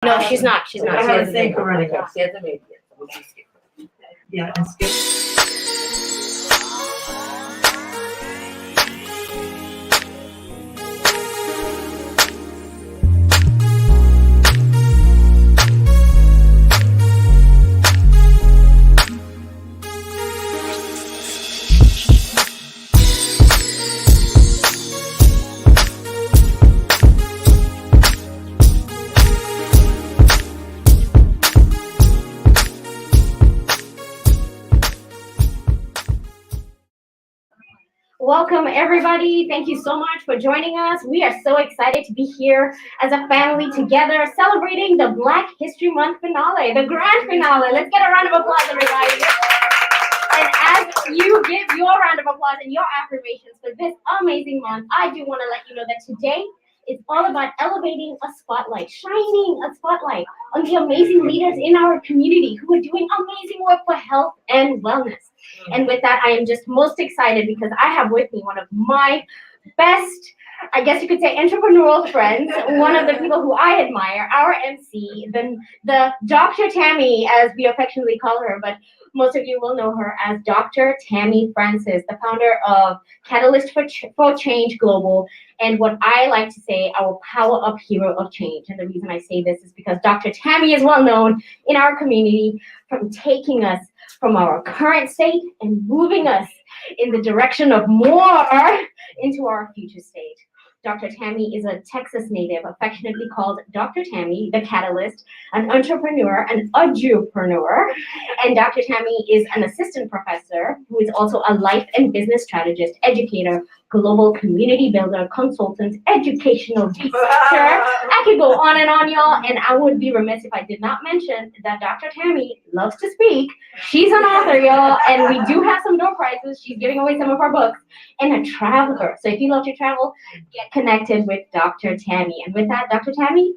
No, she's not. She's not. I She have has the a same baby. coronavirus. She has a baby. So we can skip it. Yeah, and skip. Welcome, everybody. Thank you so much for joining us. We are so excited to be here as a family together celebrating the Black History Month finale, the grand finale. Let's get a round of applause, everybody. And as you give your round of applause and your affirmations for this amazing month, I do want to let you know that today is all about elevating a spotlight, shining a spotlight on the amazing leaders in our community who are doing amazing work for health and wellness. And with that, I am just most excited because I have with me one of my best, I guess you could say, entrepreneurial friends, one of the people who I admire, our MC, the Dr. Tammy, as we affectionately call her, but most of you will know her as Dr. Tammy Francis, the founder of Catalyst for Change Global, and what I like to say, our power up hero of change. And the reason I say this is because Dr. Tammy is well known in our community from taking us from our current state and moving us in the direction of more into our future state. Dr. Tammy is a Texas native, affectionately called Dr. Tammy, the Catalyst, an entrepreneur, an edupreneur. And Dr. Tammy is an assistant professor who is also a life and business strategist, educator, global community builder, consultant, educational researcher. I could go on and on, y'all, and I would be remiss if I did not mention that Dr. Tammy loves to speak. She's an author, y'all, and we do have some door prizes. She's giving away some of her books, and a traveler. So if you love to travel, get connected with Dr. Tammy. And with that, Dr. Tammy,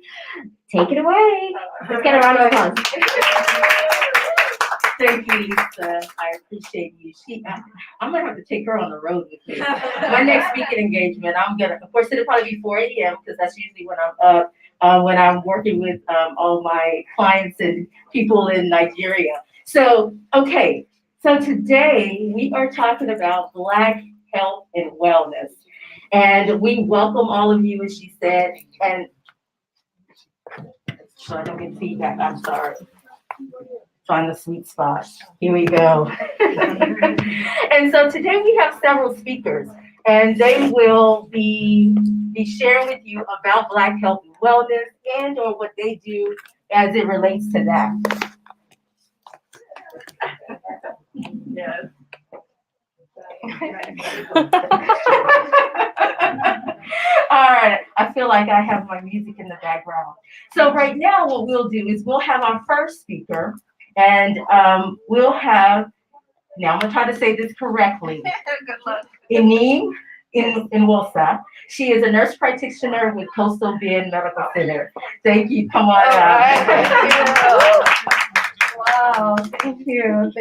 take it away. Let's get a round of applause. Thank you, Lisa. I appreciate you. I'm gonna have to take her on the road with me. My next speaking engagement, of course, it'll probably be 4 a.m. because that's usually when I'm up, when I'm working with all my clients and people in Nigeria. So, okay. So today we are talking about Black health and wellness, and we welcome all of you, as she said. And so I don't get feedback. I'm sorry. Find the sweet spot. Here we go. And so today we have several speakers, and they will be sharing with you about Black health and wellness and or what they do as it relates to that. Yes. All right, I feel like I have my music in the background. So right now what we'll do is we'll have our first speaker, and we'll have, now I'm gonna try to say this correctly. Good luck. Inim Inwosa. She is a nurse practitioner with Coastal Bend Medical Center. Thank you. Come on out. Wow, thank you.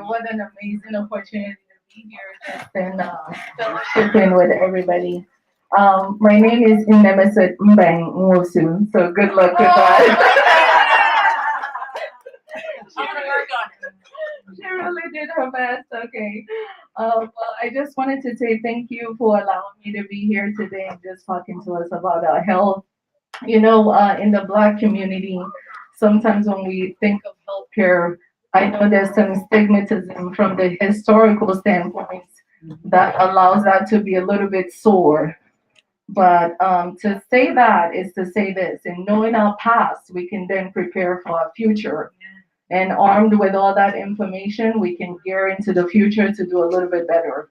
What an amazing opportunity to be here and fellowshipping with everybody. My name is Inemeset Mbang Nwosu, so good luck with that. She really did her best. Okay. Well, I just wanted to say thank you for allowing me to be here today and just talking to us about our health. You know, in the Black community, sometimes when we think of healthcare, I know there's some stigmatism from the historical standpoint that allows that to be a little bit sore. But to say that is to say this: in knowing our past, we can then prepare for our future. And armed with all that information, we can gear into the future to do a little bit better.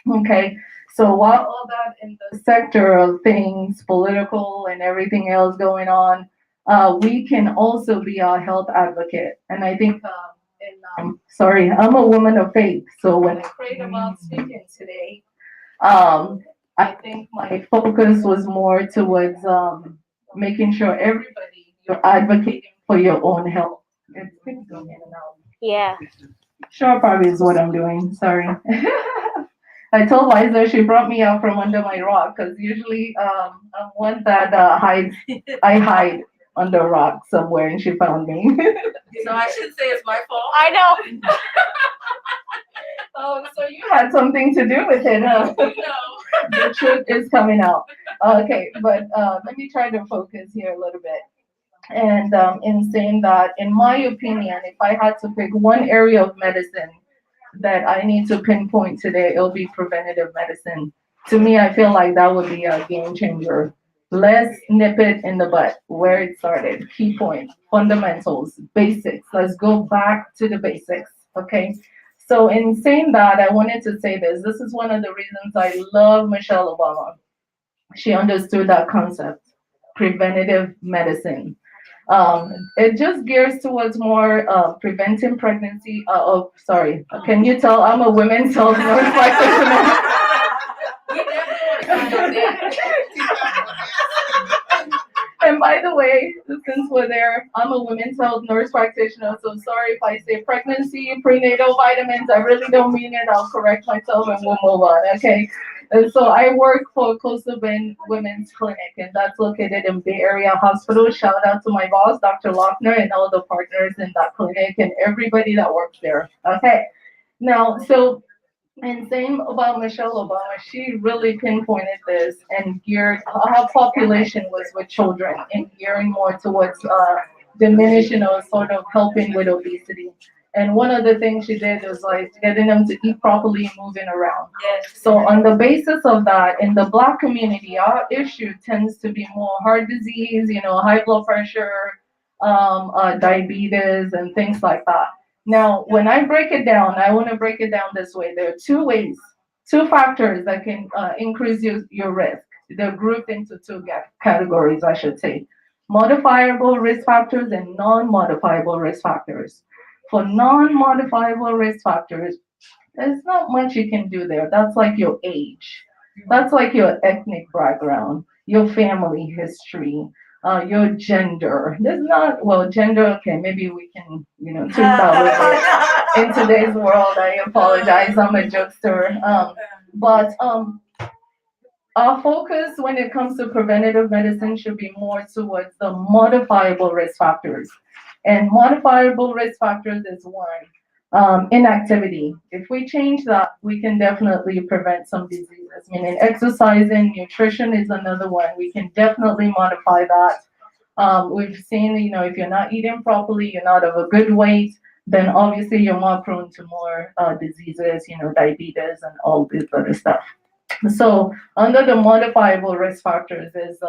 Okay, so while all that in the sector of things, political and everything else going on, we can also be our health advocate. And I think, sorry, I'm a woman of faith. So when I prayed about speaking today, I think my focus was more towards making sure everybody, you're advocating for your own health. It's been going in and out. Yeah. Sure, probably is what I'm doing. Sorry. I told Liza she brought me out from under my rock because usually I'm one that hides. I hide under a rock somewhere, and she found me. So I shouldn't say it's my fault. I know. Oh, so you had something to do with it, huh? No. The truth is coming out. Okay, but let me try to focus here a little bit. And in saying that, in my opinion, if I had to pick one area of medicine that I need to pinpoint today, it'll be preventative medicine. To me, I feel like that would be a game changer. Let's nip it in the butt where it started. Key point, fundamentals, basics. Let's go back to the basics. Okay. So, in saying that, I wanted to say this. This is one of the reasons I love Michelle Obama. She understood that concept, preventative medicine. It just gears towards more preventing pregnancy. Oh, sorry. Can you tell I'm a women's health nurse practitioner? We never want to find out that. And by the way, since we're there, I'm a women's health nurse practitioner, so sorry if I say pregnancy, prenatal vitamins. I really don't mean it. I'll correct myself and we'll move on, okay? And so I work for Coastal Bend Women's Clinic, and that's located in Bay Area Hospital. Shout out to my boss, Dr. Lochner, and all the partners in that clinic and everybody that works there, okay? Now, so and same about Michelle Obama. She really pinpointed this and geared her population was with children and gearing more towards diminishing or sort of helping with obesity. And one of the things she did was like getting them to eat properly and moving around. Yes. So on the basis of that, in the Black community, our issue tends to be more heart disease, high blood pressure, diabetes, and things like that. Now, when I break it down, I want to break it down this way. There are two ways, two factors that can increase your risk. They're grouped into two categories, I should say. Modifiable risk factors and non-modifiable risk factors. For non-modifiable risk factors, there's not much you can do there. That's like your age. That's like your ethnic background, your family history, your gender. There's not, well, gender, okay, maybe we can, tweak that a little bit. In today's world, I apologize, I'm a jokester. But our focus when it comes to preventative medicine should be more towards the modifiable risk factors. And modifiable risk factors is one, inactivity. If we change that, we can definitely prevent some diseases. Meaning exercising, nutrition is another one. We can definitely modify that. We've seen, if you're not eating properly, you're not of a good weight, then obviously you're more prone to more diseases, diabetes and all this other stuff. So under the modifiable risk factors is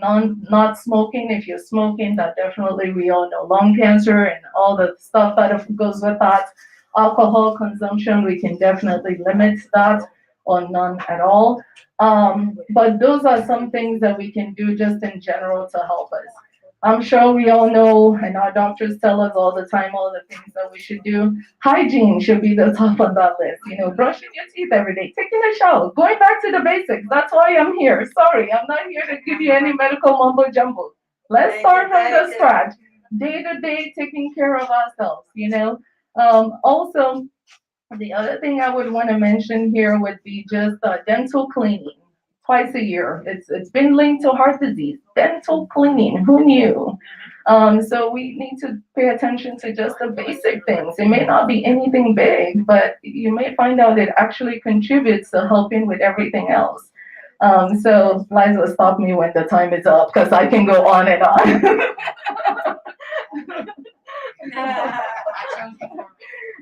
not smoking. If you're smoking, that definitely we all know lung cancer and all the stuff that goes with that. Alcohol consumption, we can definitely limit that or none at all. But those are some things that we can do just in general to help us. I'm sure we all know, and our doctors tell us all the time, all the things that we should do. Hygiene should be the top of that list. Brushing your teeth every day, taking a shower, going back to the basics. That's why I'm here. Sorry, I'm not here to give you any medical mumbo jumbo. Let's start from the scratch. Day to day, taking care of ourselves. Also, the other thing I would want to mention here would be just dental cleaning twice a year. It's been linked to heart disease. Dental cleaning, who knew? So we need to pay attention to just the basic things. It may not be anything big, but you may find out it actually contributes to helping with everything else. So Liza, stop me when the time is up because I can go on and on.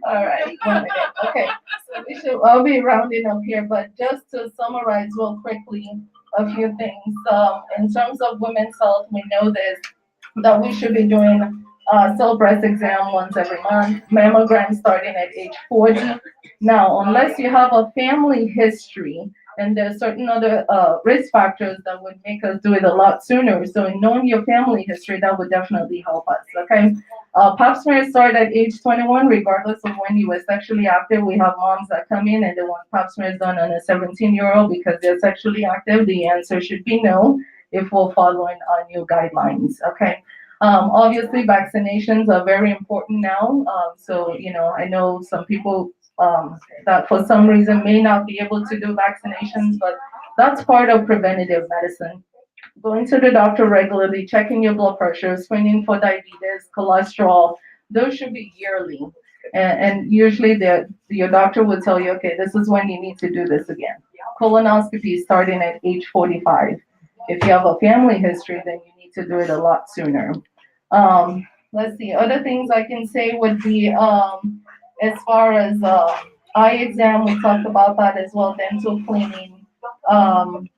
All right, 1 minute. Okay, so I'll be rounding up here, but just to summarize real quickly a few things. In terms of women's health, we know this, that we should be doing cell breast exam once every month, mammogram starting at age 40. Now, unless you have a family history, and there's certain other risk factors that would make us do it a lot sooner. So in knowing your family history, that would definitely help us, okay? Pap smears start at age 21, regardless of when you were sexually active. We have moms that come in and they want pap smears done on a 17-year-old because they're sexually active. The answer should be no if we're following our new guidelines, okay? Obviously, vaccinations are very important now. So, I know some people that for some reason may not be able to do vaccinations, but that's part of preventative medicine. going to the doctor regularly, checking your blood pressure, screening for diabetes, cholesterol. Those should be yearly. And usually your doctor will tell you, okay, this is when you need to do this again. Colonoscopy starting at age 45. If you have a family history, then you need to do it a lot sooner. Let's see, other things I can say would be as far as eye exam, we talked about that as well, dental cleaning. Um,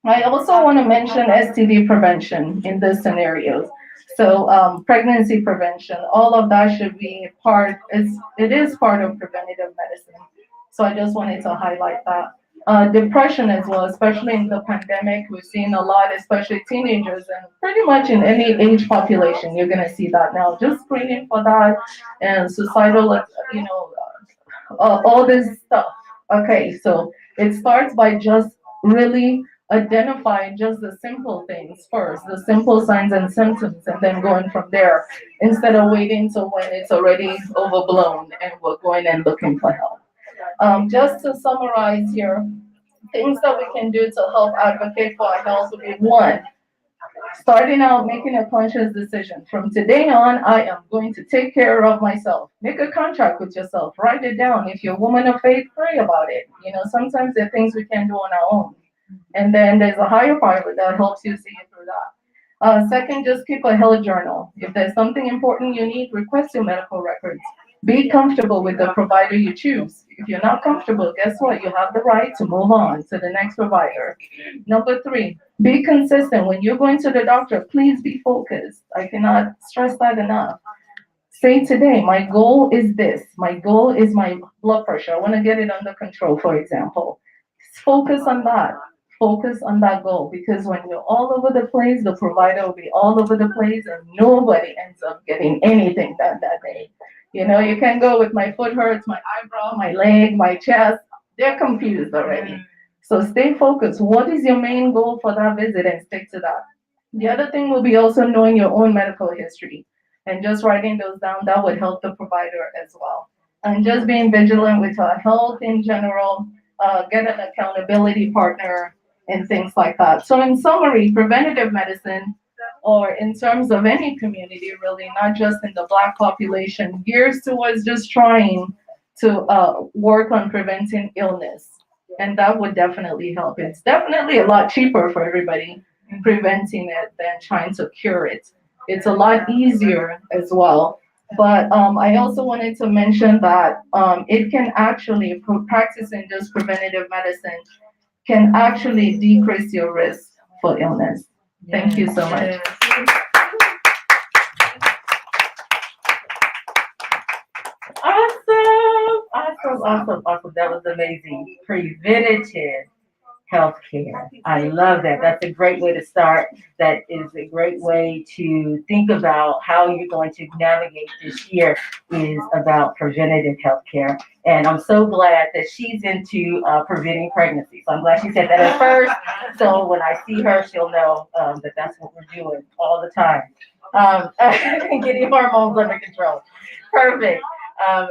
I also want to mention STD prevention in this scenarios. So pregnancy prevention, all of that should be it is part of preventative medicine. So I just wanted to highlight that. Depression as well, especially in the pandemic, we've seen a lot, especially teenagers and pretty much in any age population, you're gonna see that now. Just screening for that and suicidal, all this stuff. Okay, so it starts by just really identifying just the simple things first, the simple signs and symptoms, and then going from there instead of waiting till when it's already overblown and we're going and looking for help. Just to summarize here, things that we can do to help advocate for our health would be one, starting out making a conscious decision. From today on, I am going to take care of myself. Make a contract with yourself. Write it down. If you're a woman of faith, pray about it. Sometimes there are things we can do on our own. And then there's a higher power that helps you see it through that. Second, just keep a health journal. If there's something important you need, request your medical records. Be comfortable with the provider you choose. If you're not comfortable, guess what? You have the right to move on to the next provider. Number three, be consistent. When you're going to the doctor, please be focused. I cannot stress that enough. Say today, my goal is this. My goal is my blood pressure. I want to get it under control, for example. Focus on that. Focus on that goal because when you're all over the place, the provider will be all over the place and nobody ends up getting anything done that day. You can go with my foot hurts, my eyebrow, my leg, my chest. They're confused already. So stay focused. What is your main goal for that visit and stick to that? The other thing will be also knowing your own medical history and just writing those down. That would help the provider as well. And just being vigilant with our health in general, get an accountability partner and things like that. So in summary, preventative medicine, or in terms of any community really, not just in the Black population, gears towards just trying to work on preventing illness. And that would definitely help. It's definitely a lot cheaper for everybody preventing it than trying to cure it. It's a lot easier as well. But I also wanted to mention that it can actually, practicing just preventative medicine can actually decrease your risk for illness. Thank you so much. Awesome. That was amazing. Preventative healthcare. I love that. That's a great way to start. That is a great way to think about how you're going to navigate this year is about preventative healthcare. And I'm so glad that she's into preventing pregnancy. So I'm glad she said that at first. So when I see her, she'll know that that's what we're doing all the time. Getting hormones under control. Perfect.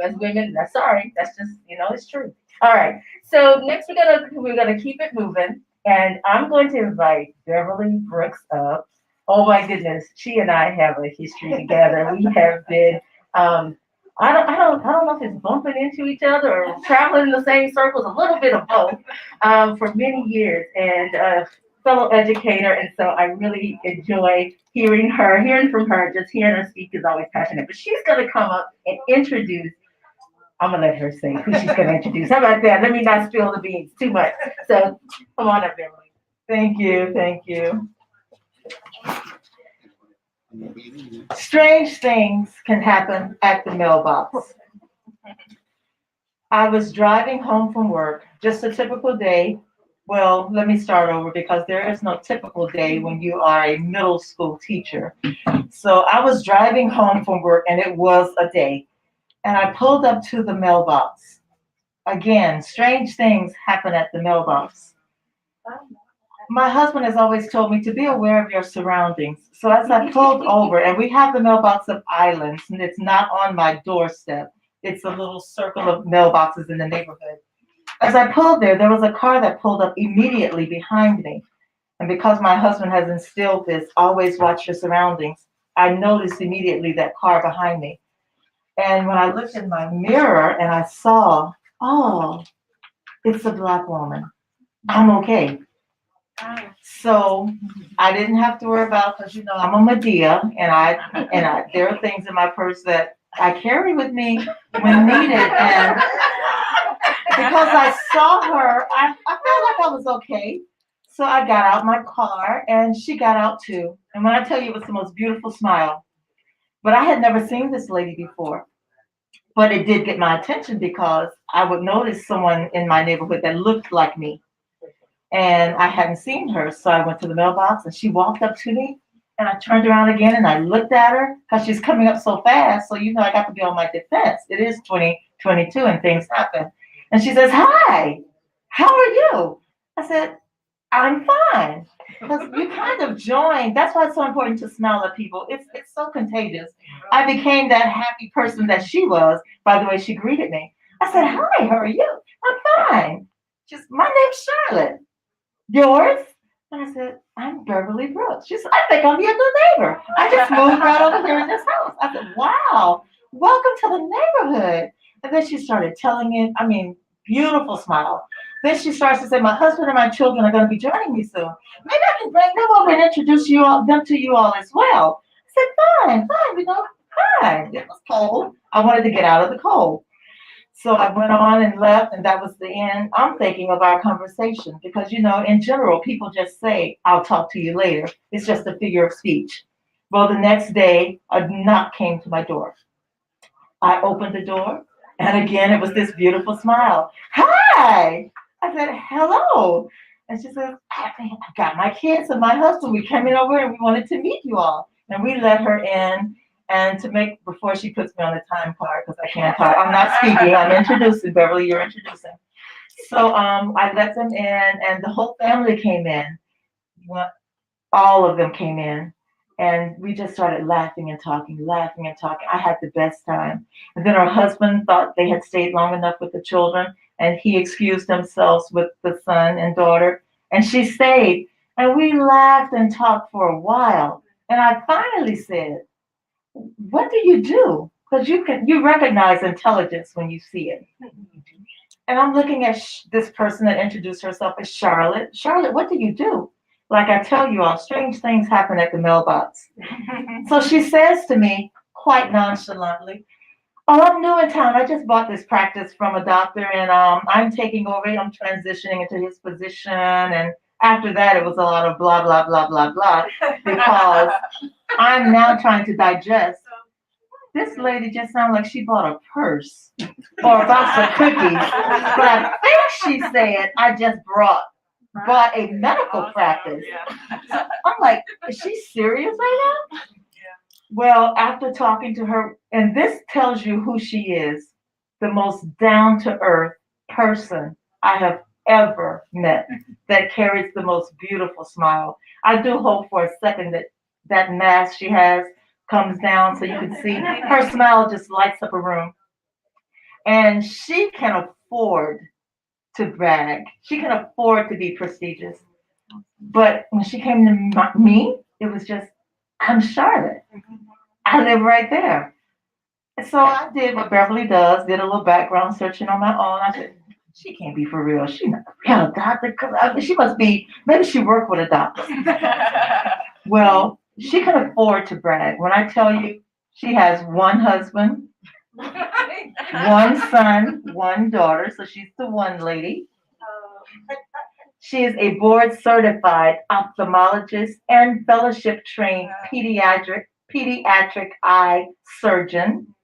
As women, that's just, it's true. All right. So next we're gonna keep it moving, and I'm going to invite Beverly Brooks up. Oh my goodness, she and I have a history together. We have been I don't know if it's bumping into each other or traveling in the same circles, a little bit of both, for many years, and fellow educator, and so I really enjoy hearing from her. Just hearing her speak is always passionate. But she's gonna come up and introduce. I'm gonna let her say who she's gonna introduce. How about that? Let me not spill the beans too much. So come on up, Emily. Thank you. Strange things can happen at the mailbox. I was driving home from work, just a typical day. Well, let me start over because there is no typical day when you are a middle school teacher. So I was driving home from work and it was a day. And I pulled up to the mailbox. Again, strange things happen at the mailbox. My husband has always told me to be aware of your surroundings. So as I pulled over, and we have the mailbox of islands, and it's not on my doorstep. It's a little circle of mailboxes in the neighborhood. As I pulled there was a car that pulled up immediately behind me. And because my husband has instilled this, always watch your surroundings, I noticed immediately that car behind me. And when I looked in my mirror and I saw, oh, it's a Black woman. I'm okay. So I didn't have to worry about, because I'm a Medea, and there are things in my purse that I carry with me when needed. And because I saw her, I felt like I was okay. So I got out my car and she got out too. And when I tell you, it was the most beautiful smile. But I had never seen this lady before. But it did get my attention because I would notice someone in my neighborhood that looked like me. And I hadn't seen her. So I went to the mailbox and she walked up to me. And I turned around again and I looked at her because she's coming up so fast. So, I got to be on my defense. It is 2022 and things happen. And she says, "Hi, how are you?" I said, "I'm fine." Because you kind of join. That's why it's so important to smile at people. It's so contagious. I became that happy person that she was by the way she greeted me. I said, "Hi, how are you?" "I'm fine." "My name's Charlotte." "Yours?" And I said, "I'm Beverly Brooks." She said, "I think I'm your new neighbor. I just moved right over here in this house." I said, "Wow, welcome to the neighborhood." And then she started telling me, beautiful smile. Then she starts to say, "My husband and my children are going to be joining me soon. Maybe I can bring them over and introduce them to you all as well." I said, "Fine, fine. It was cold. I wanted to get out of the cold." So I went on and left, and that was the end. I'm thinking of our conversation because, in general, people just say, "I'll talk to you later." It's just a figure of speech. Well, the next day, a knock came to my door. I opened the door, and again, it was this beautiful smile. "Hi." I said, "Hello." And she said, "I got my kids and my husband. We came in over and we wanted to meet you all." And we let her in. And before she puts me on the time card, because I can't talk, I'm not speaking, I'm introducing. Beverly, you're introducing. So I let them in, and the whole family came in. Well, all of them came in. And we just started laughing and talking, laughing and talking. I had the best time. And then her husband thought they had stayed long enough with the children, and he excused themselves with the son and daughter. And she stayed. And we laughed and talked for a while. And I finally said, "What do you do?" Because you recognize intelligence when you see it. And I'm looking at this person that introduced herself as Charlotte. "Charlotte, what do you do?" Like I tell you all, strange things happen at the mailbox. So she says to me, quite nonchalantly, "Oh, I'm new in town. I just bought this practice from a doctor, and I'm taking over. I'm transitioning into his position." And after that, it was a lot of blah, blah, blah, blah, blah, because I'm now trying to digest. This lady just sounded like she bought a purse or a box of cookies. But I think she said, "I just bought a medical practice." So I'm like, is she serious right now? Well, after talking to her, and this tells you who she is, the most down-to-earth person I have ever met, that carries the most beautiful smile. I do hope for a second that mask she has comes down so you can see her smile just lights up a room. And she can afford to brag. She can afford to be prestigious. But when she came to me, it was just, "I'm Charlotte. I live right there." So I did what Beverly does, did a little background searching on my own. I said, "She can't be for real. She's not a real doctor. She must be, maybe she worked with a doctor." Well, she can afford to brag. When I tell you, she has one husband, one son, one daughter. So she's the one lady. She is a board certified ophthalmologist and fellowship trained pediatric eye surgeon.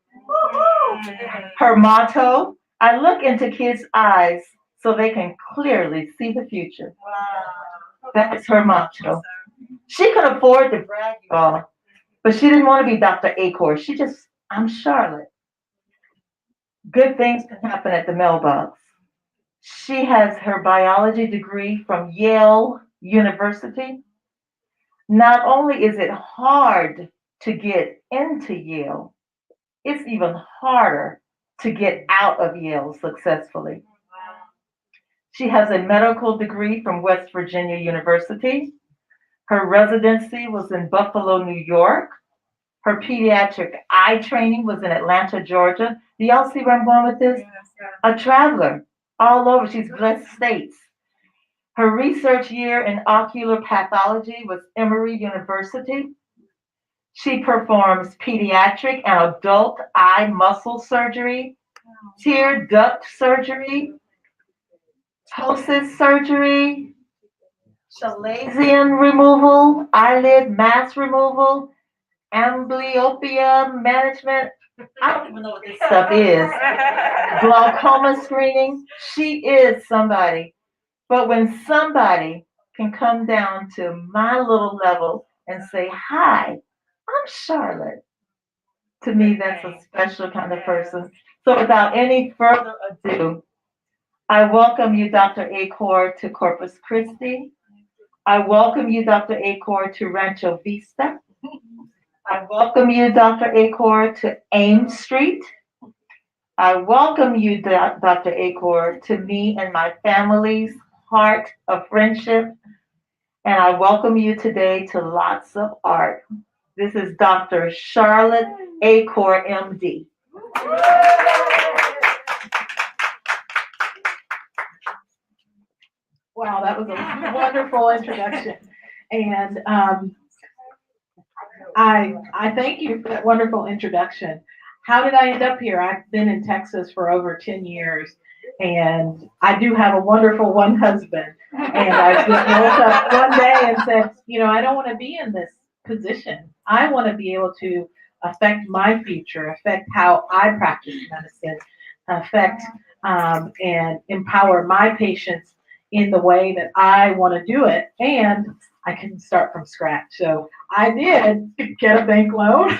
Her motto: "I look into kids' eyes so they can clearly see the future." That is her motto. She could afford to brag, y'all, but she didn't want to be Dr. Acor. "I'm Charlotte." Good things can happen at the mailbox. She has her biology degree from Yale University. Not only is it hard to get into Yale, it's even harder to get out of Yale successfully. She has a medical degree from West Virginia University. Her residency was in Buffalo, New York. Her pediatric eye training was in Atlanta, Georgia. Do y'all see where I'm going with this? A traveler all over. She's blessed states. Her research year in ocular pathology was Emory University. She performs pediatric and adult eye muscle surgery, tear duct surgery, ptosis surgery, chalazion removal, eyelid mass removal, amblyopia management. I don't even know what this stuff is. Glaucoma screening. She is somebody. But when somebody can come down to my little level and say, "Hi, I'm Charlotte," to me, that's a special kind of person. So without any further ado, I welcome you, Dr. Acor, to Corpus Christi. I welcome you, Dr. Acor, to Rancho Vista. I welcome you, Dr. Acor, to Ames Street. I welcome you, Dr. Acor, to me and my family's heart of friendship. And I welcome you today to Lots of Art. This is Dr. Charlotte Acor, MD. Wow, that was a wonderful introduction. And I thank you for that wonderful introduction. How did I end up here? I've been in Texas for over 10 years, and I do have a wonderful one husband. And I just woke up one day and said, I don't want to be in this position. I want to be able to affect my future, affect how I practice medicine, affect and empower my patients in the way that I want to do it. And I can start from scratch. So I did get a bank loan,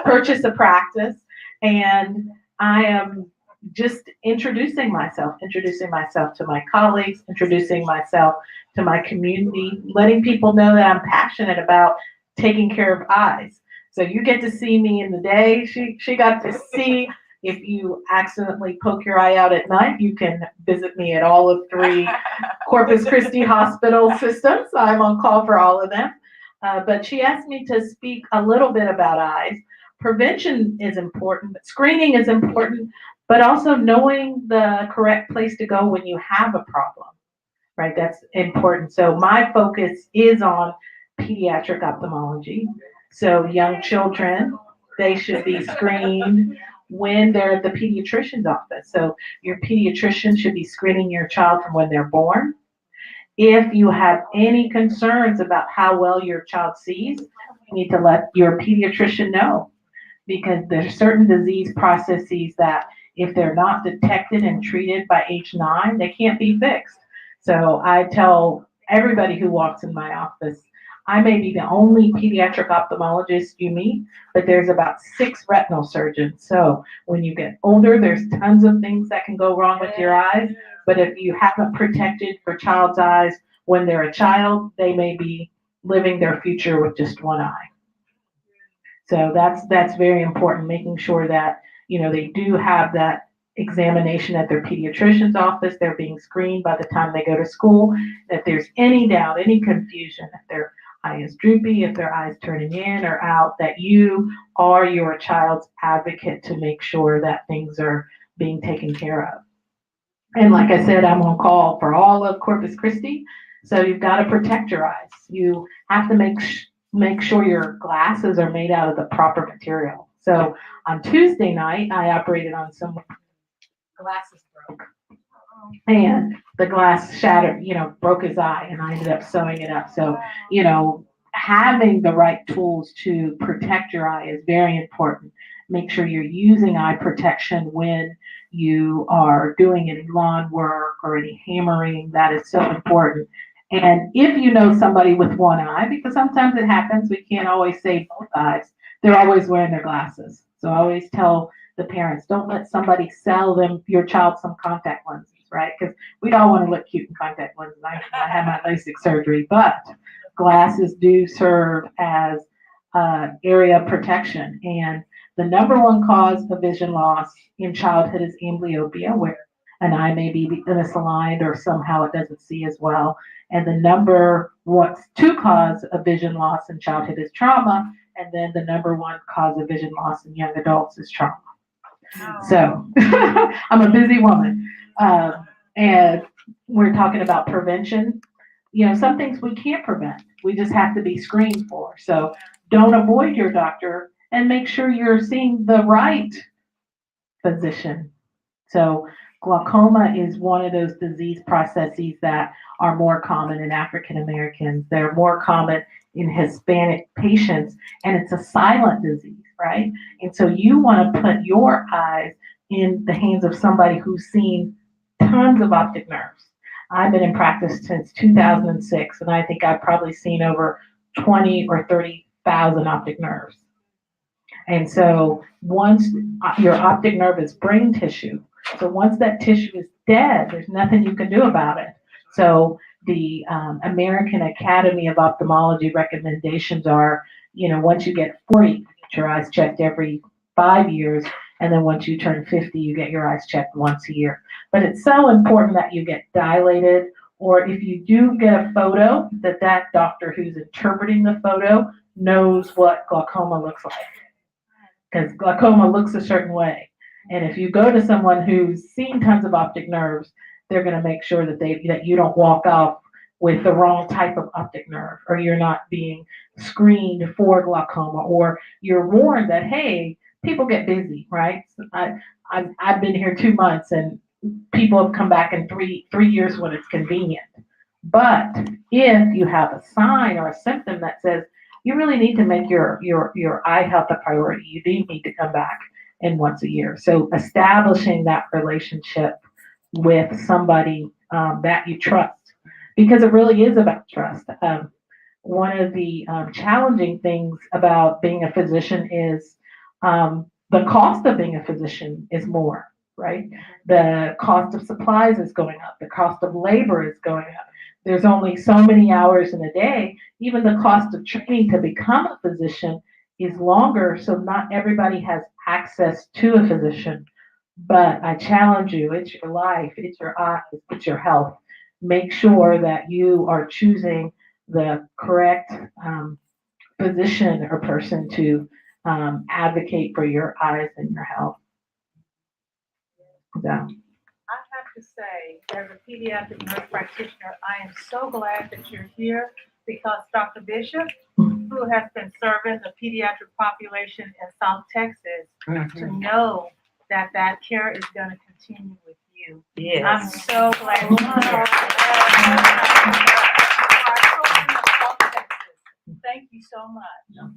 purchase a practice, and I am just introducing myself to my colleagues, introducing myself to my community, letting people know that I'm passionate about taking care of eyes. So you get to see me in the day. She got to see. If you accidentally poke your eye out at night, you can visit me at all of 3 Corpus Christi hospital systems. I'm on call for all of them. But she asked me to speak a little bit about eyes. Prevention is important, but screening is important, but also knowing the correct place to go when you have a problem, right? That's important. So my focus is on pediatric ophthalmology. So young children, they should be screened when they're at the pediatrician's office. So your pediatrician should be screening your child from when they're born. If you have any concerns about how well your child sees, you need to let your pediatrician know, because there's certain disease processes that if they're not detected and treated by age 9, they can't be fixed. So I tell everybody who walks in my office, I may be the only pediatric ophthalmologist you meet, but there's about 6 retinal surgeons. So when you get older, there's tons of things that can go wrong with your eyes. But if you haven't protected your child's eyes when they're a child, they may be living their future with just one eye. So that's very important, making sure that they do have that examination at their pediatrician's office. They're being screened by the time they go to school. If there's any doubt, any confusion, if their eye is droopy, if their eye is turning in or out, that you are your child's advocate to make sure that things are being taken care of. And like I said, I'm on call for all of Corpus Christi. So you've got to protect your eyes. You have to make sure your glasses are made out of the proper material. So on Tuesday night, I operated on someone, glasses broke. And the glass shattered, broke his eye, and I ended up sewing it up. So, having the right tools to protect your eye is very important. Make sure you're using eye protection when you are doing any lawn work or any hammering. That is so important. And if you know somebody with one eye, because sometimes it happens, we can't always save both eyes, they're always wearing their glasses. So I always tell the parents, don't let somebody sell your child some contact lenses, right? Because we all want to look cute in contact lenses. I had my LASIK surgery, but glasses do serve as area of protection. And the number one cause of vision loss in childhood is amblyopia, where an eye may be misaligned or somehow it doesn't see as well. And the number what's two cause of vision loss in childhood is trauma, and then the number one cause of vision loss in young adults is trauma. So I'm a busy woman, and we're talking about prevention. Some things we can't prevent. We just have to be screened for. So don't avoid your doctor and make sure you're seeing the right physician. So glaucoma is one of those disease processes that are more common in African Americans. They're more common in Hispanic patients, and it's a silent disease, right? And so you want to put your eyes in the hands of somebody who's seen tons of optic nerves. I've been in practice since 2006, and I think I've probably seen over 20 or 30,000 optic nerves. And so once your optic nerve is brain tissue, so once that tissue is dead, there's nothing you can do about it. So the American Academy of Ophthalmology recommendations are, once you get 40, you get your eyes checked every 5 years. And then once you turn 50, you get your eyes checked once a year. But it's so important that you get dilated, or if you do get a photo, that doctor who's interpreting the photo knows what glaucoma looks like. Because glaucoma looks a certain way. And if you go to someone who's seen tons of optic nerves, they're going to make sure that you don't walk off with the wrong type of optic nerve, or you're not being screened for glaucoma, or you're warned that, hey, people get busy, right? I've been here 2 months, and people have come back in three years when it's convenient. But if you have a sign or a symptom that says you really need to make your eye health a priority, you do need to come back in once a year. So establishing that relationship with somebody that you trust, because it really is about trust. One of the challenging things about being a physician is the cost of being a physician is more, right? The cost of supplies is going up. The cost of labor is going up. There's only so many hours in a day. Even the cost of training to become a physician is longer, so not everybody has access to a physician. But I challenge you, it's your life, it's your eyes, it's your health. Make sure that you are choosing the correct physician or person to advocate for your eyes and your health. So. I have to say, as a pediatric nurse practitioner, I am so glad that you're here, because Dr. Bishop, who has been serving the pediatric population in South Texas, to know that care is going to continue with you. Yes. I'm so glad you're here. Thank you so much.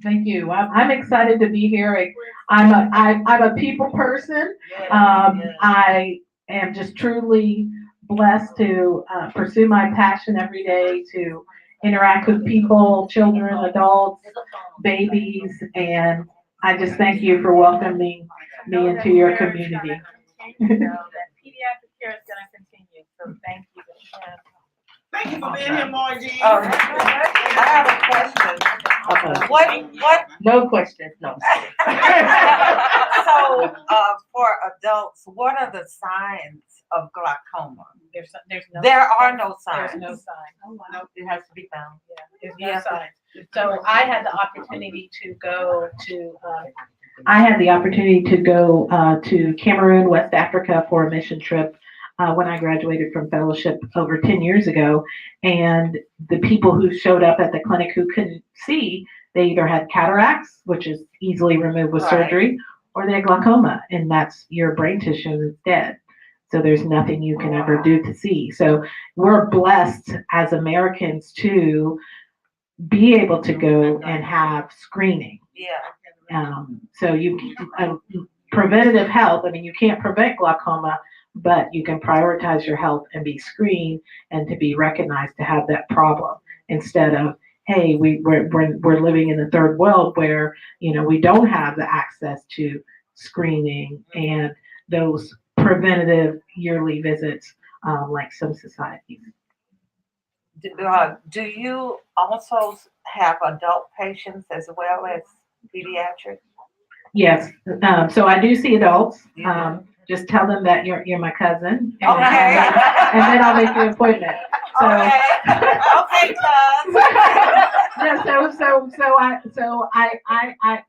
Thank you. I'm excited to be here. I'm a people person. I am just truly blessed to pursue my passion every day, to interact with people, children, adults, babies, and I just thank you for welcoming me into your community. That pediatric care is going to continue. So thank you. Thank you for being here, Margie. I have a question. What? No questions, no. So, for adults, what are the signs of glaucoma? There's no. There are no signs. There's no sign. No, it has to be found. There's no sign. So I had the opportunity to go to. I had the opportunity to go to Cameroon, West Africa for a mission trip when I graduated from fellowship over 10 years ago. And the people who showed up at the clinic who couldn't see, they either had cataracts, which is easily removed with surgery, or they had glaucoma, and that's your brain tissue that's dead. So there's nothing you can ever do to see. So we're blessed as Americans to be able to go and have screening. So preventative health, I mean, you can't prevent glaucoma, but you can prioritize your health and be screened and to be recognized to have that problem, instead of, hey, we're living in the third world where, we don't have the access to screening and those preventative yearly visits like some societies. Do you also have adult patients as well as pediatric? Yes, so I do see adults. Just tell them that you're my cousin. And, Okay. and then I'll make the appointment. So, Okay. Okay, cuz. yeah,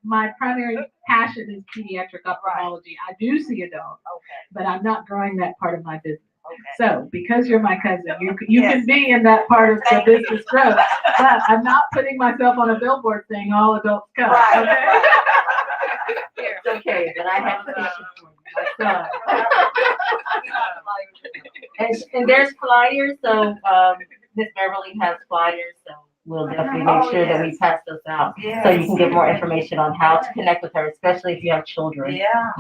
my primary passion is pediatric ophthalmology. I do see adults, Okay. but I'm not growing that part of my business. Okay. So, because you're my cousin, you Yes. can be in that part of the Thank you. business growth, but I'm not putting myself on a billboard saying all adults come. Right. Okay? It's okay, but I have a question for you, my son. And there's flyers, so, Miss Beverly has flyers, so we'll definitely make Oh, sure that we yes. pass those out. Yes. So you can get more information on how to connect with her, especially if you have children. Yeah.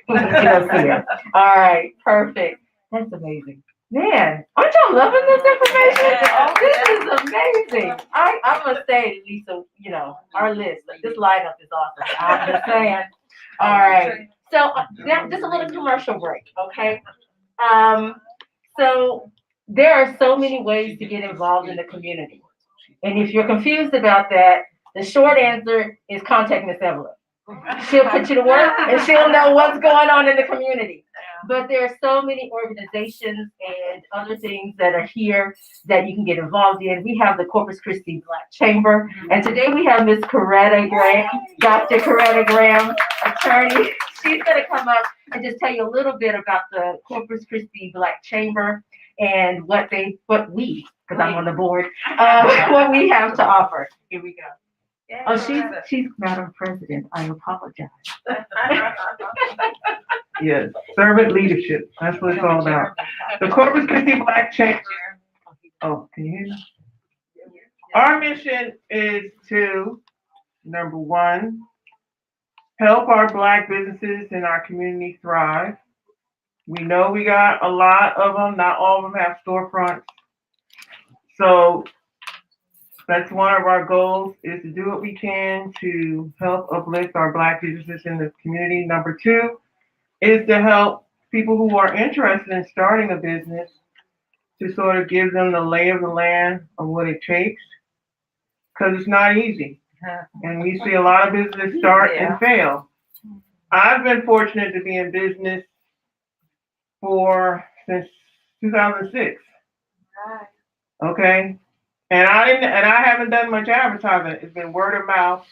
Who need to go see her. All right, perfect. That's amazing. Man, aren't y'all loving this information? Yeah. This is amazing. I must say, Lisa, you know, our list, like, this lineup is awesome. I'm just saying. All right. So now just a little commercial break, okay? So there are so many ways to get involved in the community. And if you're confused about that, the short answer is contact Miss Evelyn. She'll put you to work and she'll know what's going on in the community. But there are so many organizations and other things that are here that you can get involved in. We have the Corpus Christi Black Chamber, and today we have Miss Coretta Graham, Dr. Coretta Graham, attorney. She's gonna come up and just tell you a little bit about the Corpus Christi Black Chamber and what we, because I'm on the board, what we have to offer. Here we go. Oh, she's Madam President. I apologize. Yes, servant leadership. That's what it's all about. The Corpus Christi Black Chamber. Oh, can you hear me? Our mission is to, number one, help our Black businesses in our community thrive. We know we got a lot of them. Not all of them have storefronts. So that's one of our goals, is to do what we can to help uplift our Black businesses in the community. Number two is to help people who are interested in starting a business, to sort of give them the lay of the land of what it takes, because it's not easy. And we see a lot of businesses start and fail. I've been fortunate to be in business since 2006. Okay? And I haven't done much advertising. It's been word of mouth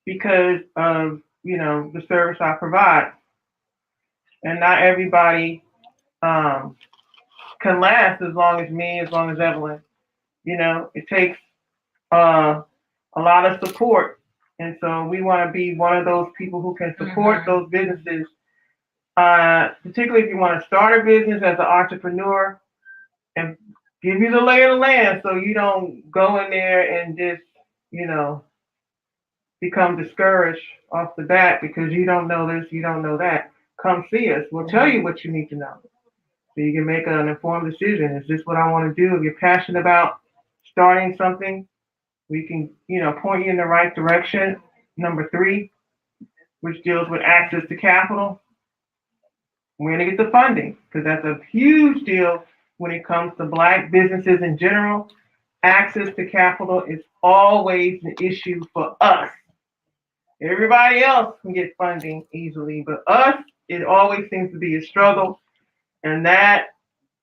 because of, the service I provide. And not everybody can last as long as me, as long as Evelyn. It takes a lot of support. And so we want to be one of those people who can support those businesses, particularly if you want to start a business as an entrepreneur, and give you the lay of the land so you don't go in there and just, become discouraged off the bat because you don't know this, you don't know that. Come see us. We'll tell you what you need to know so you can make an informed decision. Is this what I want to do? If you're passionate about starting something, we can, point you in the right direction. Number three, which deals with access to capital. We're going to get the funding because that's a huge deal when it comes to Black businesses in general. Access to capital is always an issue for us. Everybody else can get funding easily, but us, it always seems to be a struggle. And that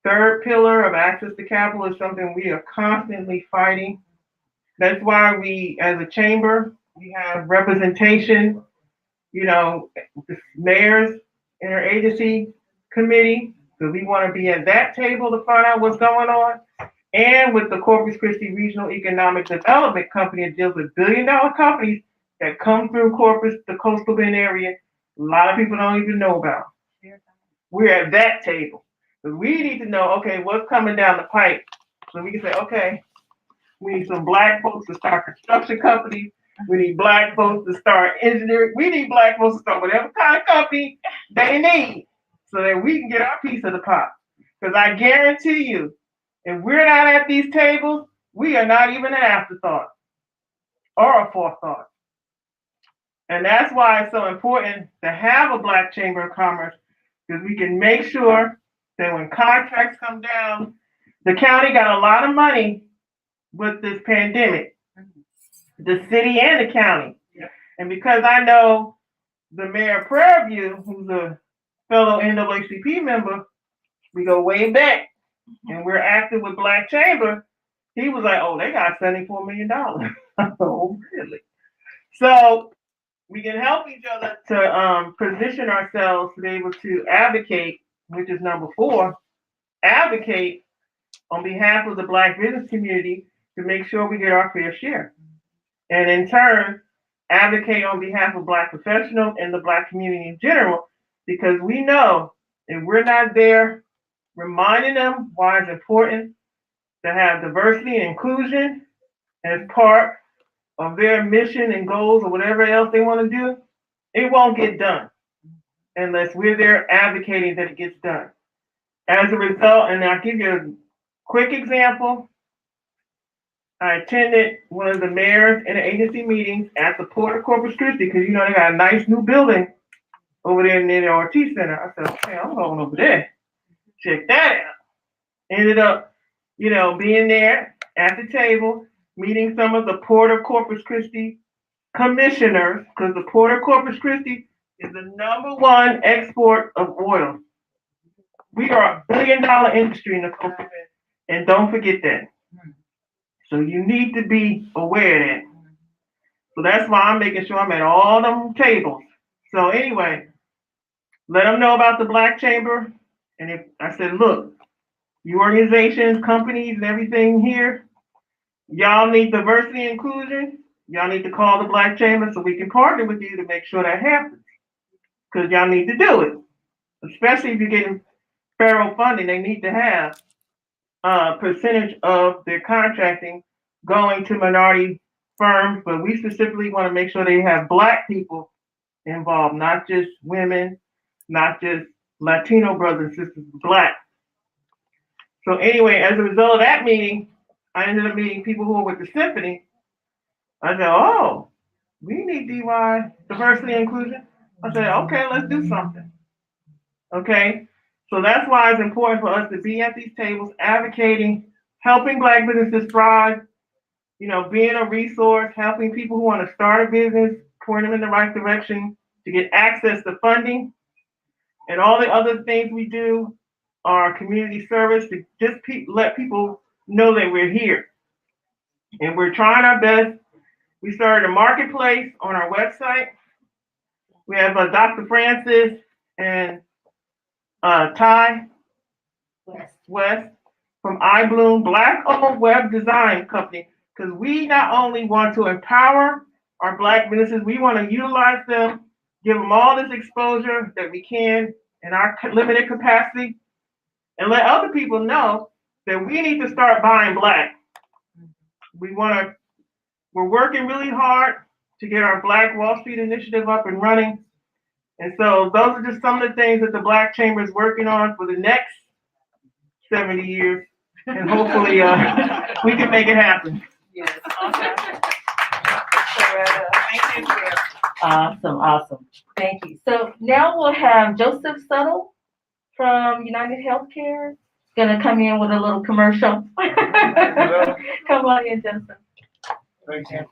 third pillar of access to capital is something we are constantly fighting. That's why we, as a chamber, we have representation, the mayors in our agency committee, because we want to be at that table to find out what's going on. And with the Corpus Christi Regional Economic Development Company, it deals with billion-dollar companies that come through Corpus, the coastal Bend area. A lot of people don't even know about. We're at that table. Because we need to know, okay, what's coming down the pipe. So we can say, okay, we need some Black folks to start construction companies. We need Black folks to start engineering. We need Black folks to start whatever kind of company they need so that we can get our piece of the pie. Because I guarantee you, if we're not at these tables, we are not even an afterthought or a forethought. And that's why it's so important to have a Black Chamber of Commerce, because we can make sure that when contracts come down, the county got a lot of money with this pandemic, the city and the county. And because I know the mayor of Prairie View, who's a fellow NAACP member, we go way back, and we're active with Black Chamber. He was like, "Oh, they got $74 million." Oh, really? So we can help each other to position ourselves to be able to advocate, which is number 4, advocate on behalf of the Black business community to make sure we get our fair share. And in turn, advocate on behalf of Black professionals and the Black community in general, because we know if we're not there reminding them why it's important to have diversity and inclusion as part of their mission and goals or whatever else they want to do, it won't get done unless we're there advocating that it gets done. As a result, and I'll give you a quick example. I attended one of the mayors and agency meetings at the Port of Corpus Christi because you know they got a nice new building over there near the RT Center. I said, okay, I'm going over there. Check that out. Ended up, being there at the table, meeting some of the Port of Corpus Christi commissioners, because the Port of Corpus Christi is the #1 export of oil. We are a $1 billion industry in the Gulf, and don't forget that. So you need to be aware of that. So that's why I'm making sure I'm at all them tables. So anyway, let them know about the Black Chamber. And if I said, look, you organizations, companies, and everything here, y'all need diversity and inclusion. Y'all need to call the Black Chamber so we can partner with you to make sure that happens. Because y'all need to do it. Especially if you're getting federal funding, they need to have a percentage of their contracting going to minority firms. But we specifically want to make sure they have Black people involved, not just women, not just Latino brothers and sisters, Black. So anyway, as a result of that meeting, I ended up meeting people who were with the symphony. I said, oh, we need DY, diversity and inclusion. I said, okay, let's do something. Okay, so that's why it's important for us to be at these tables, advocating, helping Black businesses thrive, being a resource, helping people who want to start a business, pointing them in the right direction to get access to funding, and all the other things we do are community service to just let people know that we're here. And we're trying our best. We started a marketplace on our website. We have Dr. Francis and Ty West from iBloom, Black-owned web design company, because we not only want to empower our Black businesses, we want to utilize them, give them all this exposure that we can in our limited capacity, and let other people know that we need to start buying Black. We're working really hard to get our Black Wall Street initiative up and running. And so those are just some of the things that the Black Chamber is working on for the next 70 years. And hopefully we can make it happen. Yes. Okay. Thank you. Awesome. Thank you. So now we'll have Joseph Suttle from United Healthcare. Gonna come in with a little commercial. Come on in, Joseph. Thank you.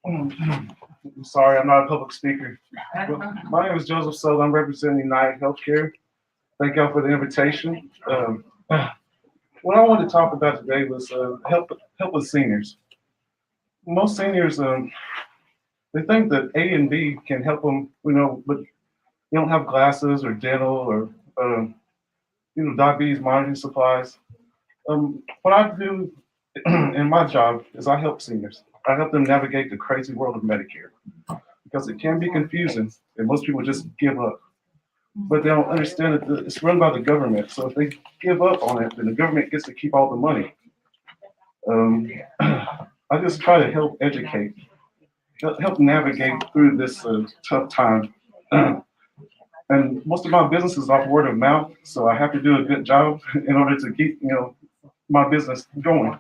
I'm sorry, I'm not a public speaker. My name is Joseph Suttle. I'm representing United Healthcare. Thank y'all for the invitation. What I wanted to talk about today was help with seniors. Most seniors, they think that A and B can help them, but they don't have glasses or dental or diabetes monitoring supplies. What I do in my job is I help seniors. I help them navigate the crazy world of Medicare because it can be confusing and most people just give up. But they don't understand that it's run by the government. So if they give up on it, then the government gets to keep all the money. I just try to help educate, help navigate through this tough time. And most of my business is off word of mouth, so I have to do a good job in order to keep, my business going.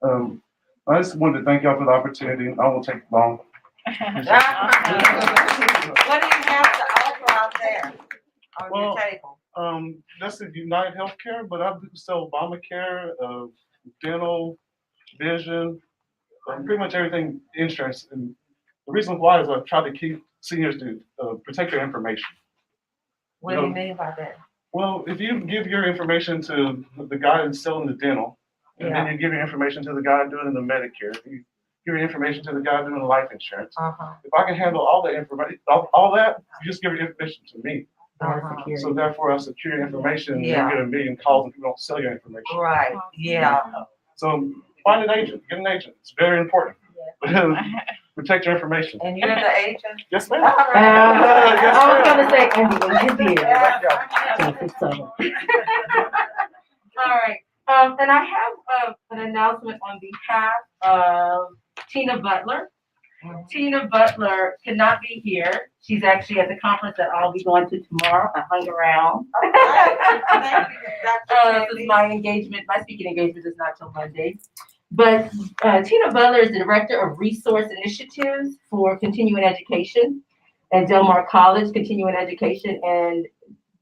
I just wanted to thank y'all for the opportunity. I won't take long. What do you have to offer out there on your table? That's at United Healthcare, but I do sell Obamacare, dental, vision, pretty much everything insurance. And the reason why is I try to keep seniors do, protect their information. What do you mean by that? Well, if you give your information to the guy that's selling the dental, and then you give your information to the guy doing the Medicare, if you give your information to the guy doing the life insurance, if I can handle all the information, all that, you just give your information to me. So therefore, I secure your information. You get a million calls and people don't sell your information. Right, yeah. So find an agent, get an agent. It's very important. Protect your information. And you're the agent? Yes, ma'am. I was gonna say, and the agent here. All right, and I have an announcement on behalf of Tina Butler. Tina Butler cannot be here. She's actually at the conference that I'll be going to tomorrow. I hung around. This is my engagement. My speaking engagement is not till Monday. But Tina Butler is the Director of Resource Initiatives for Continuing Education at Del Mar College Continuing Education, and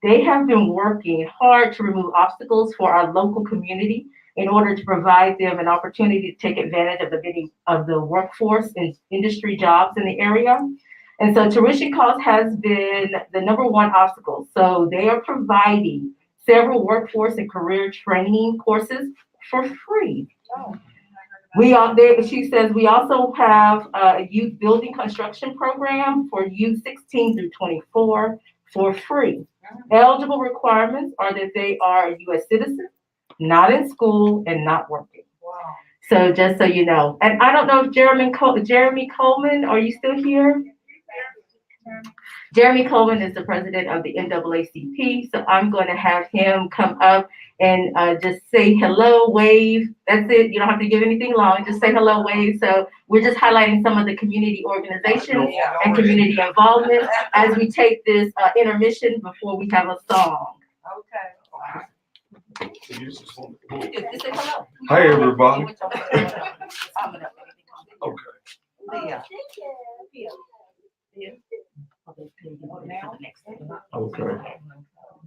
they have been working hard to remove obstacles for our local community in order to provide them an opportunity to take advantage of the many of the workforce and industry jobs in the area. And so tuition cost has been the number one obstacle. So they are providing several workforce and career training courses for free. She says we also have a youth building construction program for youth 16 through 24 for free. Eligible requirements are that they are a U.S. citizen, not in school, and not working. Wow. So just so you know. And I don't know if Jeremy Coleman, are you still here? Jeremy Coleman is the president of the NAACP, so I'm going to have him come up and just say hello, wave. That's it. You don't have to give anything long. Just say hello, wave. So we're just highlighting some of the community organizations and community involvement as we take this intermission before we have a song. Okay. Just say hello. Hi, everybody. Okay. Okay.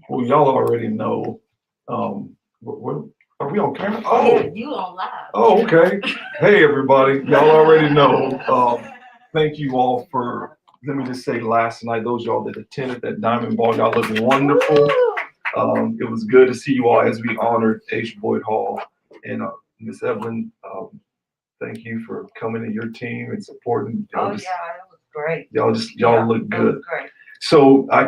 Well, y'all already know. Are we on camera? Yeah, you on live. Oh, okay. Hey, everybody. Y'all already know. Thank you all for, let me just say, last night, those y'all that attended that Diamond Ball, y'all look wonderful. It was good to see you all as we honored H. Boyd Hall. And Miss Evelyn, thank you for coming to your team and supporting. Oh, yeah, it was great. Y'all look good. It was great. So I've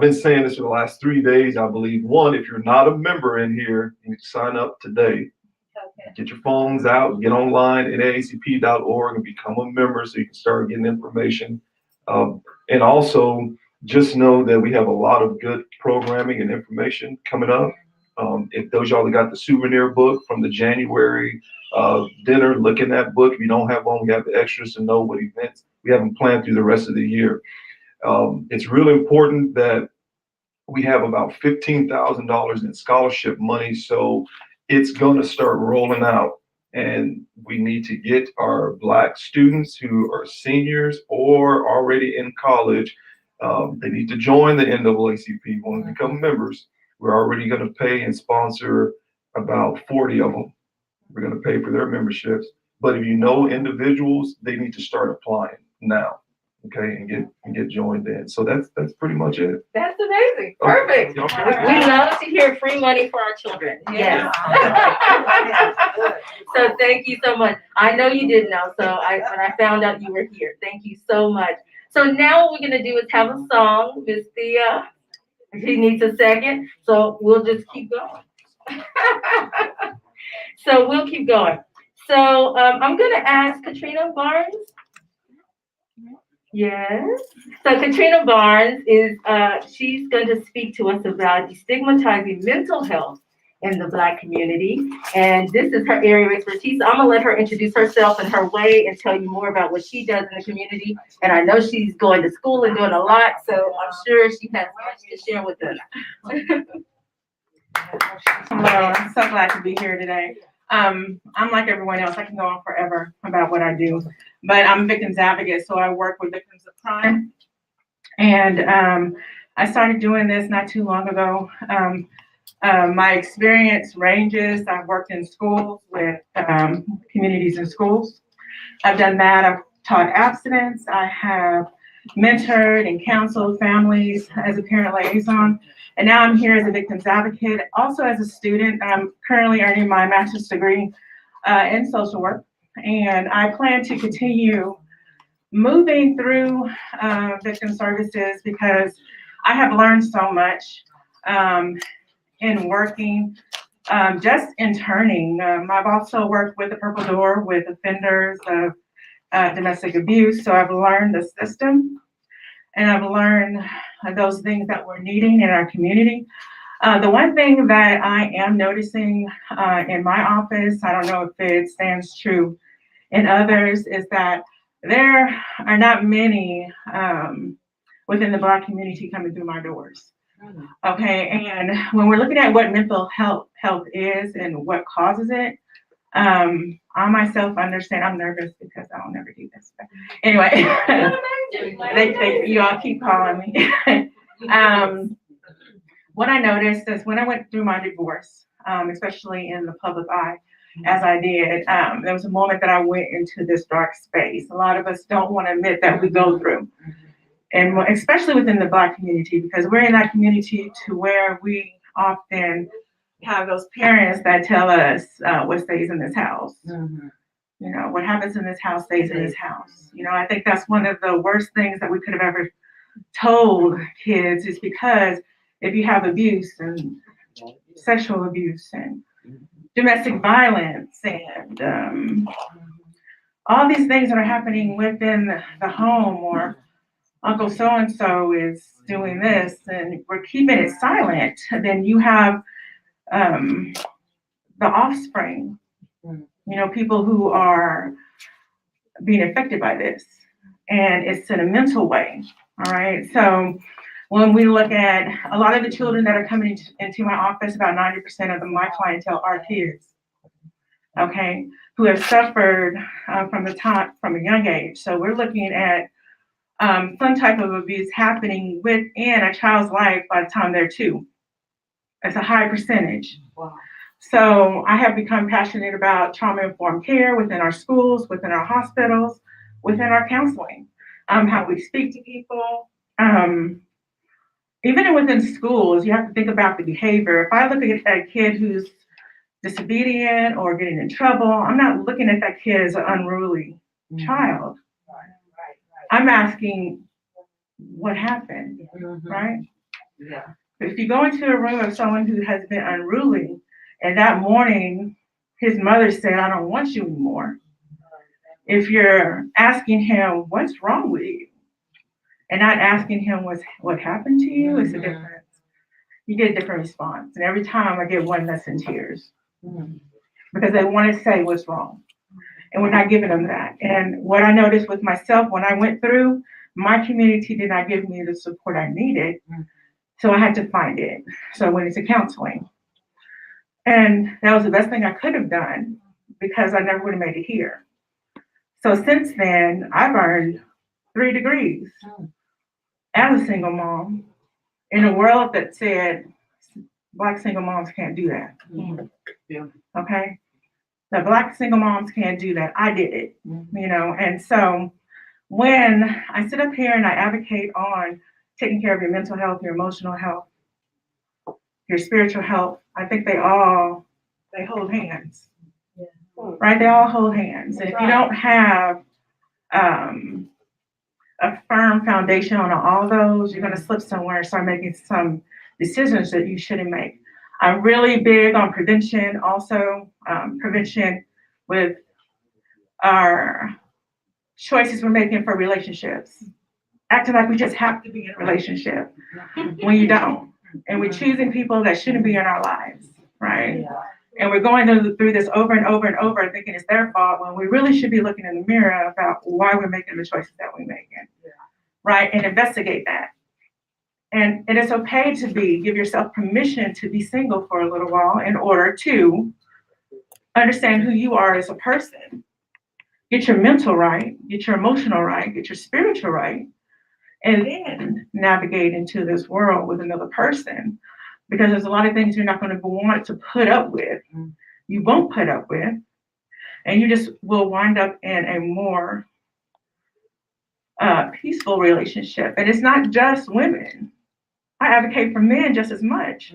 been saying this for the last 3 days, I believe. One, if you're not a member in here, you need to sign up today. Okay. Get your phones out, get online at naacp.org and become a member so you can start getting information. And also just know that we have a lot of good programming and information coming up. If those y'all that got the souvenir book from the January dinner, look in that book. If you don't have one, we have the extras to know what events we haven't planned through the rest of the year. It's really important that we have about $15,000 in scholarship money. So it's going to start rolling out, and we need to get our Black students who are seniors or already in college. They need to join the NAACP, want to become members. We're already going to pay and sponsor about 40 of them. We're going to pay for their memberships. But if you know individuals, they need to start applying now. Okay, and get joined in. So that's pretty much it. That's amazing. Perfect. Okay. We love to hear free money for our children. Yes. So thank you so much. I know you didn't know, so when I found out you were here, thank you so much. So now what we're gonna do is have a song. Miss Thea, she needs a second, so we'll just keep going. So we'll keep going. So I'm gonna ask Katrina Barnes. Yes. So Katrina Barnes is, she's going to speak to us about destigmatizing mental health in the Black community. And this is her area of expertise. So I'm going to let her introduce herself in her way and tell you more about what she does in the community. And I know she's going to school and doing a lot, so I'm sure she has much to share with us. Hello, I'm so glad to be here today. I'm like everyone else. I can go on forever about what I do, but I'm a victims advocate, so I work with victims of crime. And I started doing this not too long ago. My experience ranges. I've worked in schools with communities in schools. I've done that. I've taught abstinence. I have mentored and counseled families as a parent liaison. And now I'm here as a victims advocate, also as a student. I'm currently earning my master's degree in social work. And I plan to continue moving through victim services because I have learned so much in working, just interning. I've also worked with the Purple Door with offenders of domestic abuse. So I've learned the system and I've learned those things that we're needing in our community. The one thing that I am noticing in my office, I don't know if it stands true in others, is that there are not many within the Black community coming through my doors. Okay, and when we're looking at what mental health is and what causes it, I myself understand. I'm nervous because I don't ever do this. But anyway, you all keep calling me. What I noticed is when I went through my divorce, especially in the public eye, as I did, there was a moment that I went into this dark space. A lot of us don't want to admit that we go through. And especially within the Black community, because we're in that community to where we often have those parents that tell us what stays in this house. You know, what happens in this house stays in this house. You know, I think that's one of the worst things that we could have ever told kids, is because if you have abuse and sexual abuse and domestic violence and all these things that are happening within the home, or Uncle so-and-so is doing this and we're keeping it silent, then you have the offspring, you know, people who are being affected by this. And it's in a mental way, all right? So when we look at a lot of the children that are coming into my office, about 90% of my clientele are kids, okay, who have suffered from a young age. So we're looking at some type of abuse happening within a child's life by the time they're 2. It's a high percentage. Wow. So I have become passionate about trauma-informed care within our schools, within our hospitals, within our counseling, how we speak to people. Even within schools, you have to think about the behavior. If I look at a kid who's disobedient or getting in trouble, I'm not looking at that kid as an unruly child. I'm asking what happened, right? Yeah. If you go into a room of someone who has been unruly, and that morning his mother said, "I don't want you anymore." If you're asking him, "What's wrong with you?" and not asking him what happened to you, it's a difference. You get a different response. And every time I get one that's in tears because they want to say what's wrong. And we're not giving them that. And what I noticed with myself when I went through, my community did not give me the support I needed. So I had to find it. So I went into counseling. And that was the best thing I could have done because I never would have made it here. So since then, I've earned 3 degrees as a single mom in a world that said Black single moms can't do that. Okay? The Black single moms can't do that. I did it, you know? And so when I sit up here and I advocate on taking care of your mental health, your emotional health, your spiritual health, I think they hold hands, right? They all hold hands. And if you don't have a firm foundation on all those, you're going to slip somewhere and start making some decisions that you shouldn't make. I'm really big on prevention, also prevention with our choices we're making for relationships. Acting like we just have to be in a relationship when you don't. And we're choosing people that shouldn't be in our lives, right? Yeah. And we're going through this over and over and over thinking it's their fault when we really should be looking in the mirror about why we're making the choices that we're making, right? And investigate that. And it's okay to give yourself permission to be single for a little while in order to understand who you are as a person. Get your mental right, get your emotional right, get your spiritual right, and then navigate into this world with another person. Because there's a lot of things you're not going to want to put up with. You won't put up with, and you just will wind up in a more peaceful relationship. And it's not just women. I advocate for men just as much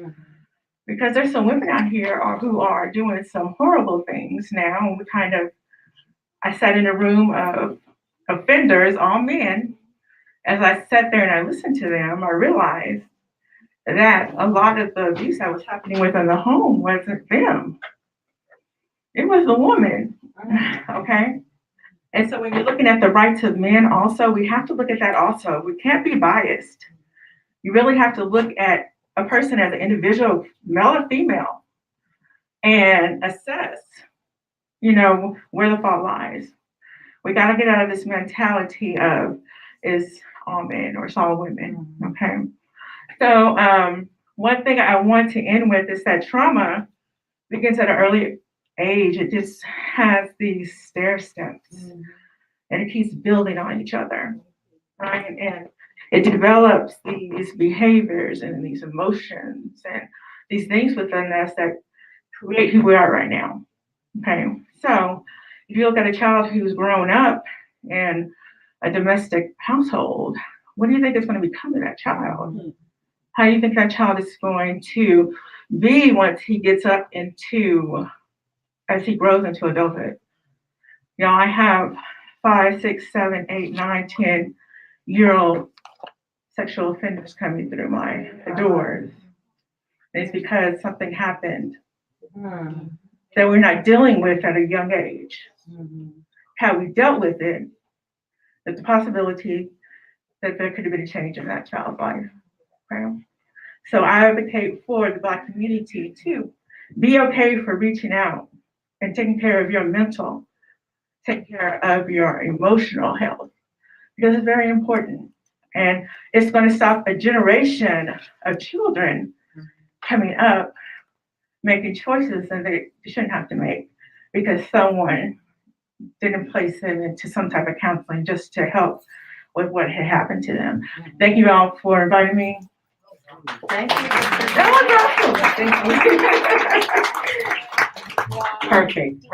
because there's some women out here who are doing some horrible things now. And I sat in a room of offenders, all men. As I sat there and I listened to them, I realized that a lot of the abuse that was happening within the home wasn't them. It was the woman, okay? And so when you're looking at the rights of men also, we have to look at that also. We can't be biased. You really have to look at a person as an individual, male or female, and assess, where the fault lies. We got to get out of this mentality of it's all men or it's all women, okay? So one thing I want to end with is that trauma begins at an early age. It just has these stair steps and it keeps building on each other, right? And it develops these behaviors and these emotions and these things within us that create who we are right now, okay? So if you look at a child who's grown up in a domestic household, what do you think is going to become of that child? How do you think that child is going to be once he gets up as he grows into adulthood? I have 5, 6, 7, 8, 9, 10-year-old sexual offenders coming through my doors. And it's because something happened that we're not dealing with at a young age. How we dealt with it, there's the possibility that there could have been a change in that child's life. Okay? So I advocate for the Black community to be okay for reaching out and taking care of your mental, taking care of your emotional health, because it's very important. And it's going to stop a generation of children coming up making choices that they shouldn't have to make because someone didn't place them into some type of counseling just to help with what had happened to them. Thank you all for inviting me. Thank you. Perfect.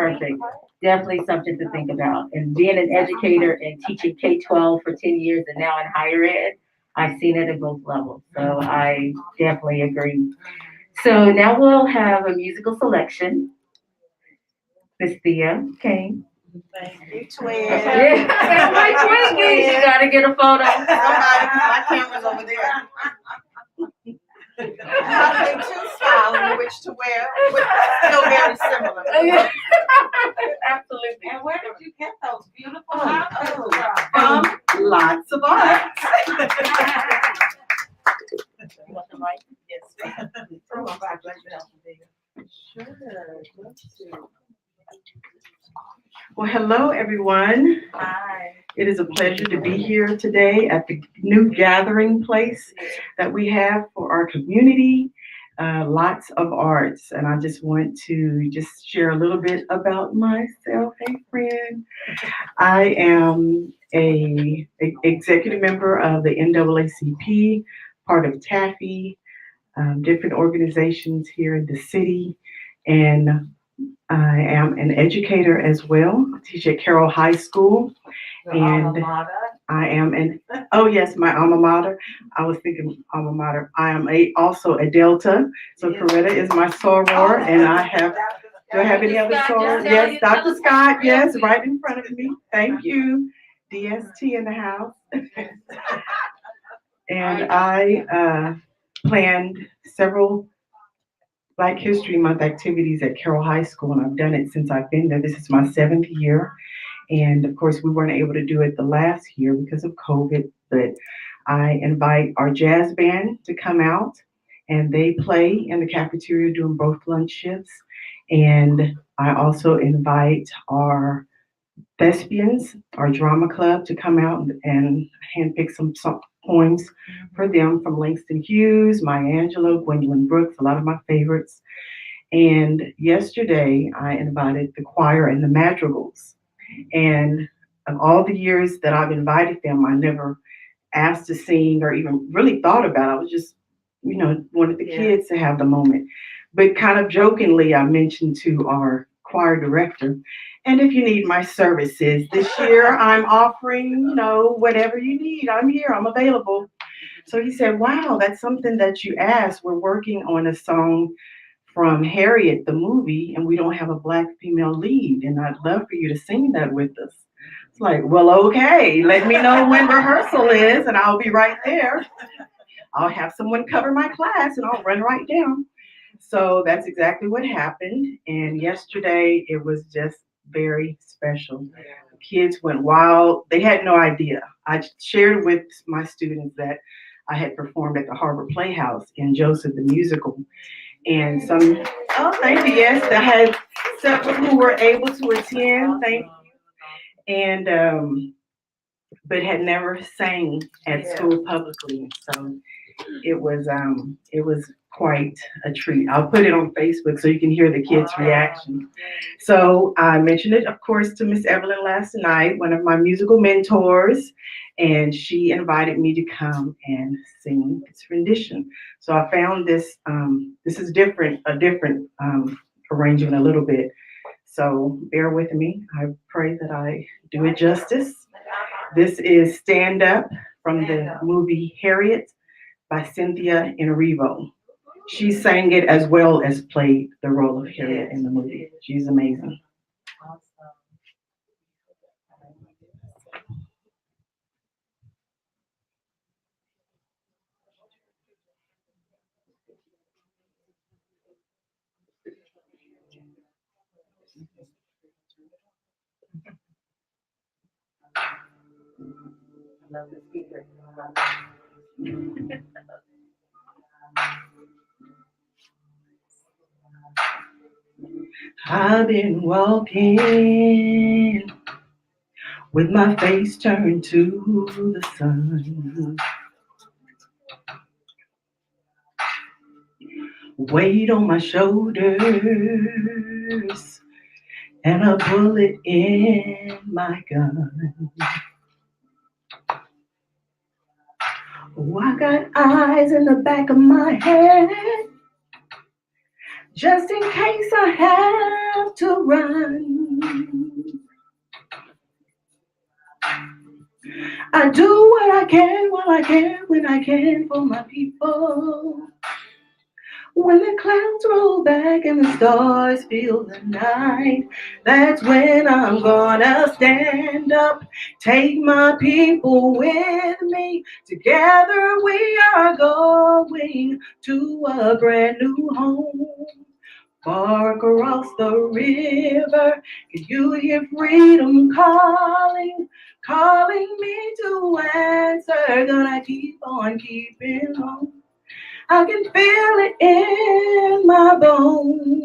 Definitely something to think about. And being an educator and teaching K-12 for 10 years and now in higher ed, I've seen it at both levels. So I definitely agree. So now we'll have a musical selection. Miss Thea Kane. Thank you, twin. Yeah, that's my twinkies. You gotta get a photo. My camera's over there. Nothing too styling which to wear, but still very similar. Absolutely. And where did you get those beautiful outfits from? Lots of art. You want the mic? Yes. Throw my back like that. Sure. Let's see. Well, hello, everyone. Hi. It is a pleasure to be here today at the new gathering place that we have for our community. Lots of arts, and I just want to just share a little bit about myself. Hey, friend. I am a executive member of the NAACP, part of TAFE, different organizations here in the city, and I am an educator as well. I teach at Carroll High School. And I am oh yes, my alma mater. I was thinking alma mater. I am also a Delta. So Coretta is my soror, and I have, do I have any other soror? Yes, Dr. Scott, yes, right in front of me. Thank you. DST in the house. And I planned several Black History Month activities at Carroll High School, and I've done it since I've been there. This is my 7th year. And of course, we weren't able to do it the last year because of COVID, but I invite our jazz band to come out, and they play in the cafeteria during both lunch shifts. And I also invite our thespians, our drama club, to come out and handpick some poems for them from Langston Hughes, Maya Angelou, Gwendolyn Brooks, a lot of my favorites. And yesterday I invited the choir and the madrigals. And of all the years that I've invited them, I never asked to sing or even really thought about it. I was just, wanted the kids to have the moment. But kind of jokingly, I mentioned to our choir director. And if you need my services this year, I'm offering, whatever you need. I'm here, I'm available. So he said, wow, that's something that you asked. We're working on a song from Harriet, the movie, and we don't have a Black female lead. And I'd love for you to sing that with us. It's like, well, okay, let me know when rehearsal is, and I'll be right there. I'll have someone cover my class, and I'll run right down. So that's exactly what happened. And yesterday, it was just very special. The kids went wild. They had no idea. I shared with my students that I had performed at the Harbor Playhouse in Joseph the Musical. And thank you, yes, I had several who were able to attend, thank you, and but had never sang at school publicly. So it was quite a treat. I'll put it on Facebook so you can hear the kids' reaction. So I mentioned it, of course, to Miss Evelyn last night, one of my musical mentors, and she invited me to come and sing this rendition. So I found this. This is a different arrangement a little bit. So bear with me. I pray that I do it justice. This is Stand Up from the movie Harriet by Cynthia Enrivo. She sang it as well as played the role of Harriet in the movie. She's amazing. I love the speaker. I've been walking with my face turned to the sun. Weight on my shoulders and a bullet in my gun. Oh, I got eyes in the back of my head, just in case I have to run. I do what I can while I can, when I can for my people. When the clouds roll back and the stars fill the night, that's when I'm gonna stand up, take my people with me. Together we are going to a brand new home. Far across the river, can you hear freedom calling, calling me to answer? Gonna keep on keeping on. I can feel it in my bones.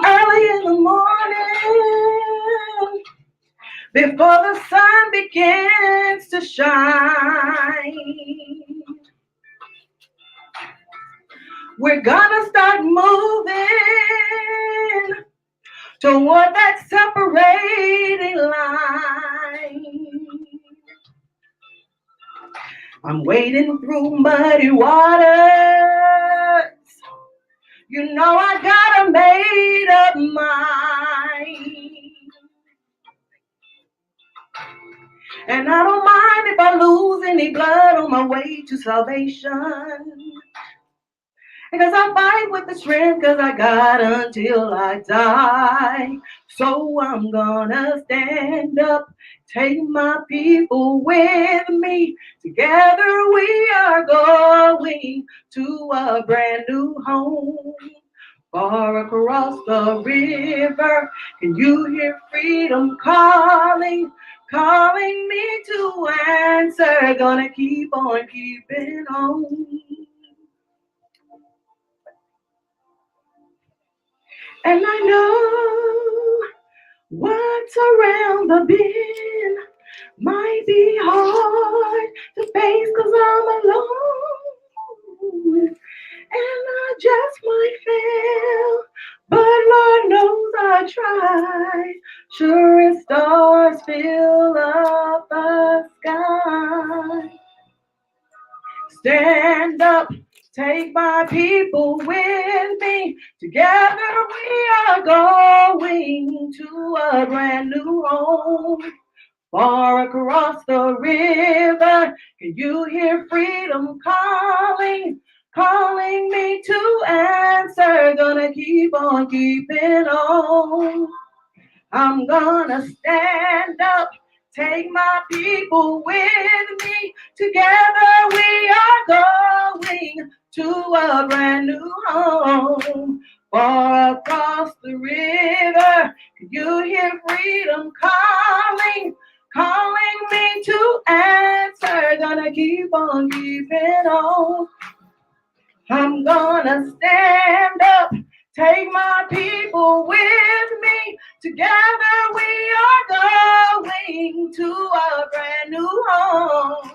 Early in the morning, before the sun begins to shine, we're gonna start moving toward that separating line. I'm wading through muddy waters. You know I got a made up mind. And I don't mind if I lose any blood on my way to salvation. Because I fight with the strength, because I got until I die. So I'm gonna stand up, take my people with me. Together we are going to a brand new home. Far across the river, can you hear freedom calling, calling me to answer? Gonna keep on keeping on. And I know what's around the bend might be hard to face, 'cause I'm alone. And I just might fail, but Lord knows I tried. Sure as stars fill up the sky. stand up, take my people with me. Together we are going to a brand new home. Far across the river, can you hear freedom calling? Calling me to answer, gonna keep on keeping on. I'm gonna stand up, take my people with me. Together we are going to a brand new home. Far across the river, can you hear freedom calling? Calling me to answer, gonna keep on keeping on. I'm gonna stand up, take my people with me. Together we are going to a brand new home.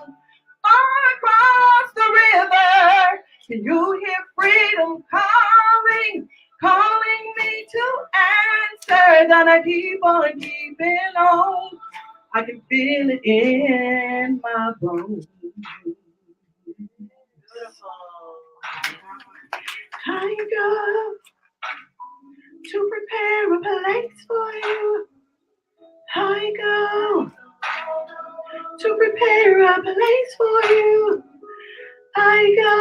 Far across the river, can you hear freedom calling? Calling me to answer, gonna keep on keeping on. I can feel it in my bones. I go to prepare a place for you. I go to prepare a place for you. I go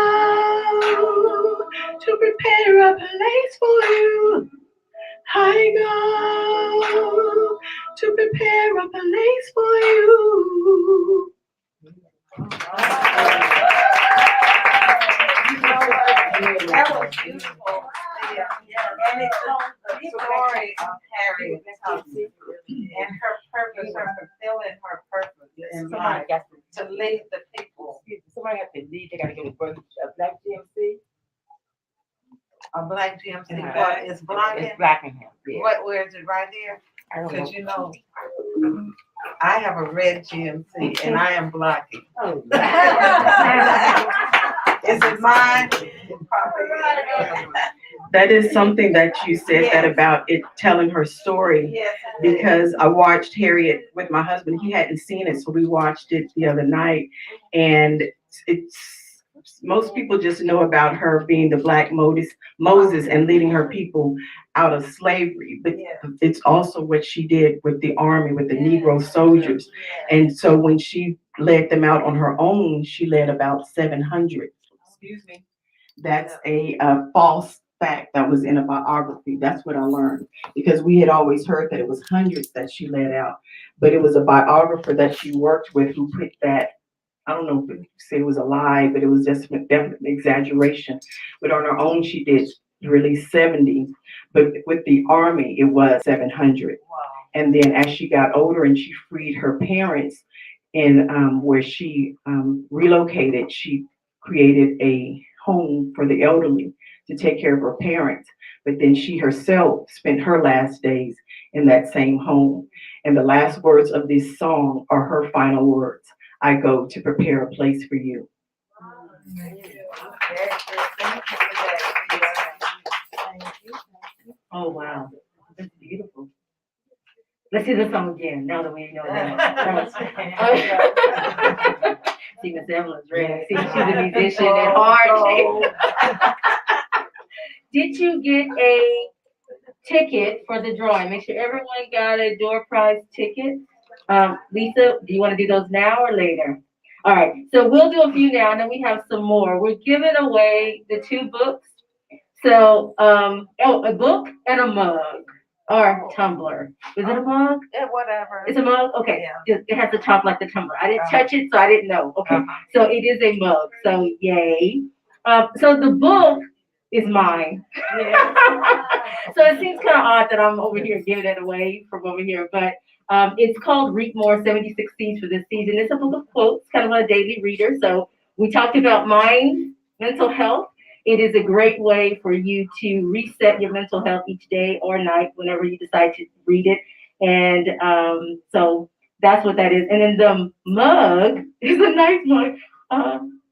to prepare a place for you. I go to prepare a place for you. That was beautiful. Yeah. And it told the story of Harriet Tubman and her purpose, her fulfilling her purpose in life to lead the people. Somebody got to lead, they gotta get a birth, a black GMC. A black GMC, what is blocking? It's blocking him, yeah. What, where is it, right there? I don't Cause know. you know, I have a red GMC and I am blocking. Oh. Is it mine? That is something that you said that about it telling her story. Yes. Because I watched Harriet with my husband. He hadn't seen it, so we watched it the other night. And it's most people just know about her being the Black Moses and leading her people out of slavery. But it's also what she did with the army, with the Negro soldiers. And so when she led them out on her own, she led about 700. Excuse me. That's a false fact that was in a biography. That's what I learned, because we had always heard that it was hundreds that she let out, but it was a biographer that she worked with who put that, I don't know if it said it was a lie, but it was just definitely exaggeration. But on her own, she did release 70, but with the army, it was 700. Wow. And then as she got older and she freed her parents in where she relocated, she created a home for the elderly to take care of her parents. But then she herself spent her last days in that same home. And the last words of this song are her final words. I go to prepare a place for you. Oh, wow. That's beautiful. Let's see the song again, now that we know that. See, Miss Evelyn's ready. See, she's a musician at heart. Did you get a ticket for the drawing? Make sure everyone got a door prize ticket. Lisa, do you want to do those now or later? All right, so we'll do a few now, and then we have some more. We're giving away the 2 books. So, a book and a mug or tumbler. Is it a mug? Yeah, whatever. It's a mug? Okay. Yeah. It has the top like the tumbler. I didn't touch it, so I didn't know. Okay. So it is a mug. So yay. So the book is mine. Yeah. So it seems kind of odd that I'm over here giving it away from over here, but it's called Reap More 76 Seeds for this season. It's a book of quotes, kind of a daily reader. So we talked about mind, mental health. It is a great way for you to reset your mental health each day or night whenever you decide to read it. And so that's what that is. And then the mug is a nice mug.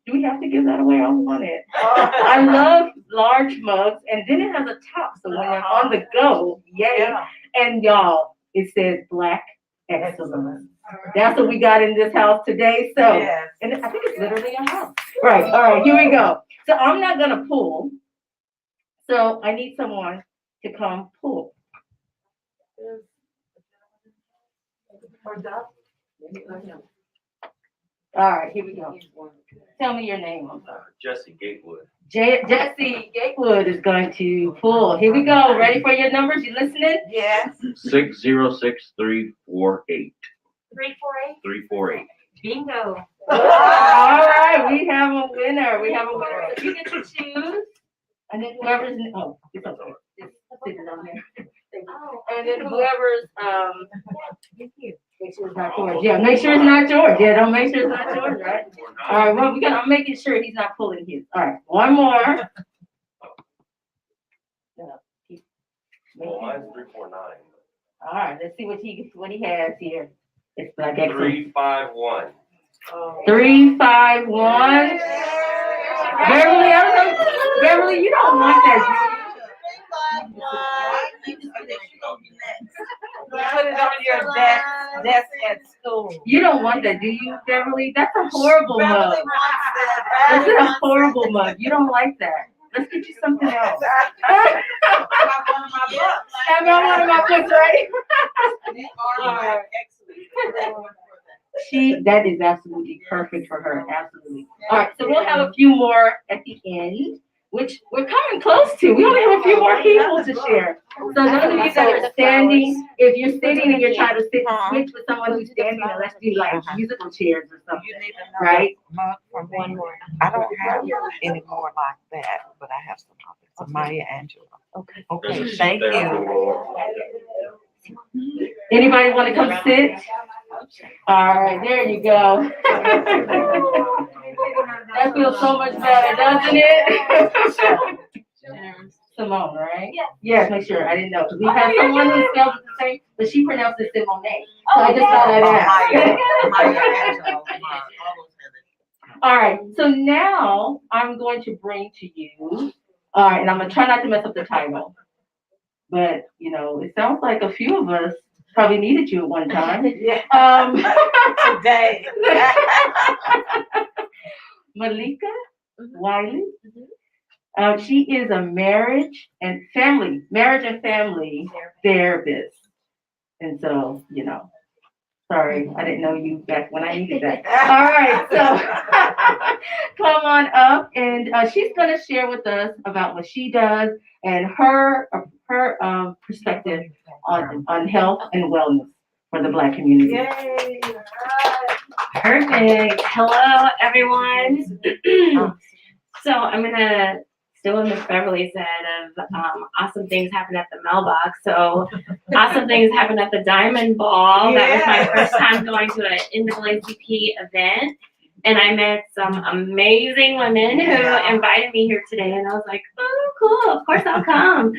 Do we have to give that away? I don't want it. I love large mugs. And then it has a top. So when you're on the go, yay. Yeah. And y'all, it says Black Excellent. That's what we got in this house today, so. Yes. And I think it's literally a house. Right, all right, here we go. So I'm not gonna pull. So I need someone to come pull. All right, here we go. Tell me your name. I'm sorry. Jesse Gatewood. Jesse Gatewood is going to pull. Here we go. Ready for your numbers? You listening? Yes. 606348. 348. 348. Bingo. All right, we have a winner. We have a winner. So you get to choose, and then whoever's it's okay. Just sit it on there. And then whoever's make sure it's not George. Yeah, make sure it's not George. Yeah, don't make sure it's not George, right? All right, well, I'm making sure he's not pulling his. All right, one more. Well, mine's 349. All right, let's see what he has here. It's like excellent. 351. 351. Beverly, I don't know. Beverly, you don't want that. Put it on your desk at school. You don't want that, do you, Beverly? That's a horrible mug. Beverly wants that. That's a horrible mug. You don't like that. Let's get you something else. Have one of my books. Have one of my books, right? That is absolutely perfect for her. Absolutely. All right, so we'll have a few more at the end, which we're coming close to. We only have a few more people to share. So those of you that are standing, if you're sitting and you're trying to sit and switch with someone who's standing, then let's do like musical chairs or something, right? One more. I don't have any more like that, but I have some others. So Maya Angelou. Okay. Okay. Thank you. Anybody want to come sit? All right, there you go. That feels so much better, doesn't it? Simone, right? Yes, make sure. I didn't know. We have someone who spells it the same, but she pronounced it Simone. So I just thought I'd ask. All right, so now I'm going to bring to you, all right, and I'm going to try not to mess up the title. But, you know, it sounds like a few of us probably needed you at one time. Today. Malika Wiley. She is a marriage and family therapist. And so, you know, sorry, I didn't know you back when I needed that. All right, so come on up, and she's going to share with us about what she does and her perspective on health and wellness for the Black community. Yay. Perfect. Hello, everyone. So I'm gonna steal what Miss Beverly said of awesome things happen at the mailbox. So awesome things happen at the Diamond Ball. That was my first time going to an NAACP event. And I met some amazing women who invited me here today. And I was like, oh, cool. Of course I'll come.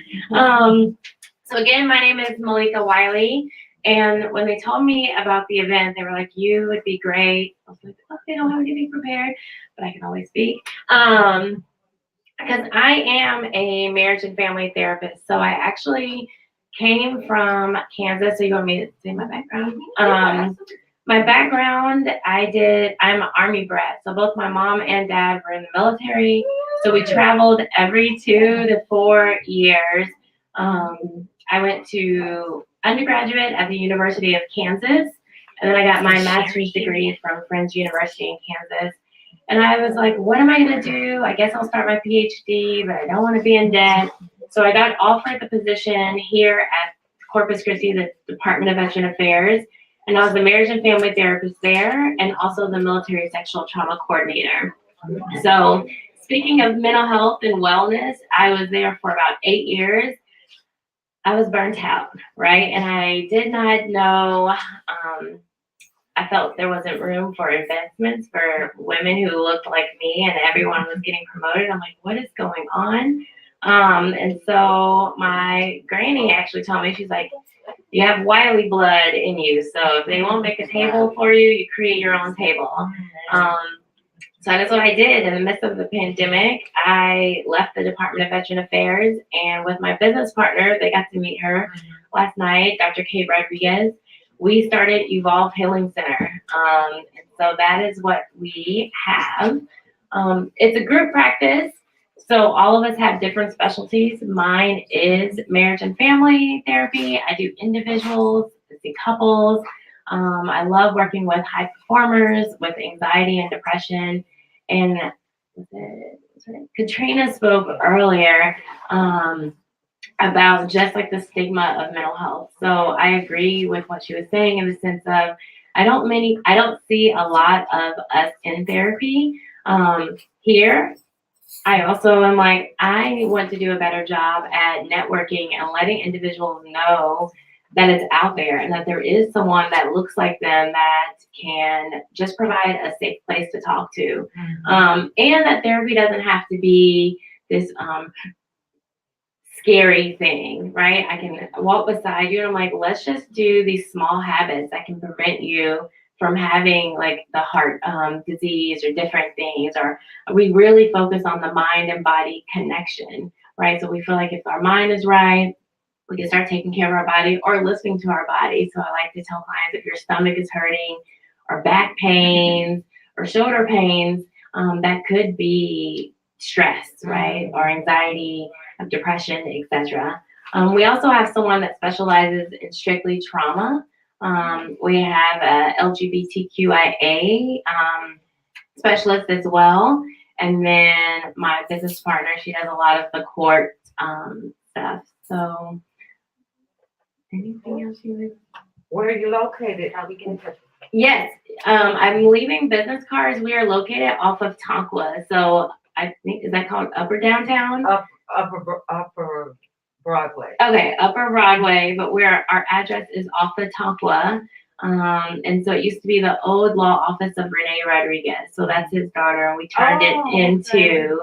So again, my name is Malika Wiley. And when they told me about the event, they were like, you would be great. I was like, okay, I don't have anything prepared, but I can always speak. Because I am a marriage and family therapist. So I actually came from Kansas. So you want me to say my background? My background, I'm an Army brat. So both my mom and dad were in the military. So we traveled every 2 to 4 years. I went to undergraduate at the University of Kansas, and then I got my master's degree from Friends University in Kansas. And I was like, what am I going to do? I guess I'll start my PhD, but I don't want to be in debt. So I got offered the position here at Corpus Christi, the Department of Veteran Affairs, and I was the marriage and family therapist there, and also the military sexual trauma coordinator. So speaking of mental health and wellness, I was there for about 8 years. I was burnt out, right? And I did not know, I felt there wasn't room for investments for women who looked like me, and everyone was getting promoted. I'm like, what is going on? And so my granny actually told me, she's like, you have Wiley blood in you. So if they won't make a table for you, you create your own table. So that's what I did. In the midst of the pandemic, I left the Department of Veteran Affairs, and with my business partner, they got to meet her last night, Dr. Kay Rodriguez. we started Evolve Healing Center. And so that is what we have. It's a group practice. So all of us have different specialties. Mine is marriage and family therapy. I do individuals, I see couples. I love working with high performers with anxiety and depression. And Katrina spoke earlier about just like the stigma of mental health. So I agree with what she was saying in the sense of I don't see a lot of us in therapy here. I also am like, I want to do a better job at networking and letting individuals know that it's out there and that there is someone that looks like them that can just provide a safe place to talk to. And that therapy doesn't have to be this scary thing, right? I can walk beside you and I'm like, let's just do these small habits that can prevent you from having like the heart disease or different things, or we really focus on the mind and body connection, right? So we feel like if our mind is right, we can start taking care of our body or listening to our body. So I like to tell clients if your stomach is hurting or back pains or shoulder pains, that could be stress, right? Or anxiety, depression, etc. We also have someone that specializes in strictly trauma. We have a LGBTQIA specialist as well. And then my business partner, she does a lot of the court stuff. So anything else you would? Where are you located? How we get in touch? Yes, I'm leaving business cards. We are located off of Tonqua. So I think, is that called Upper Downtown? Upper Broadway. Okay, Upper Broadway, but our address is off of Tonqua. And so it used to be the old law office of Rene Rodriguez. So that's his daughter, and we turned it into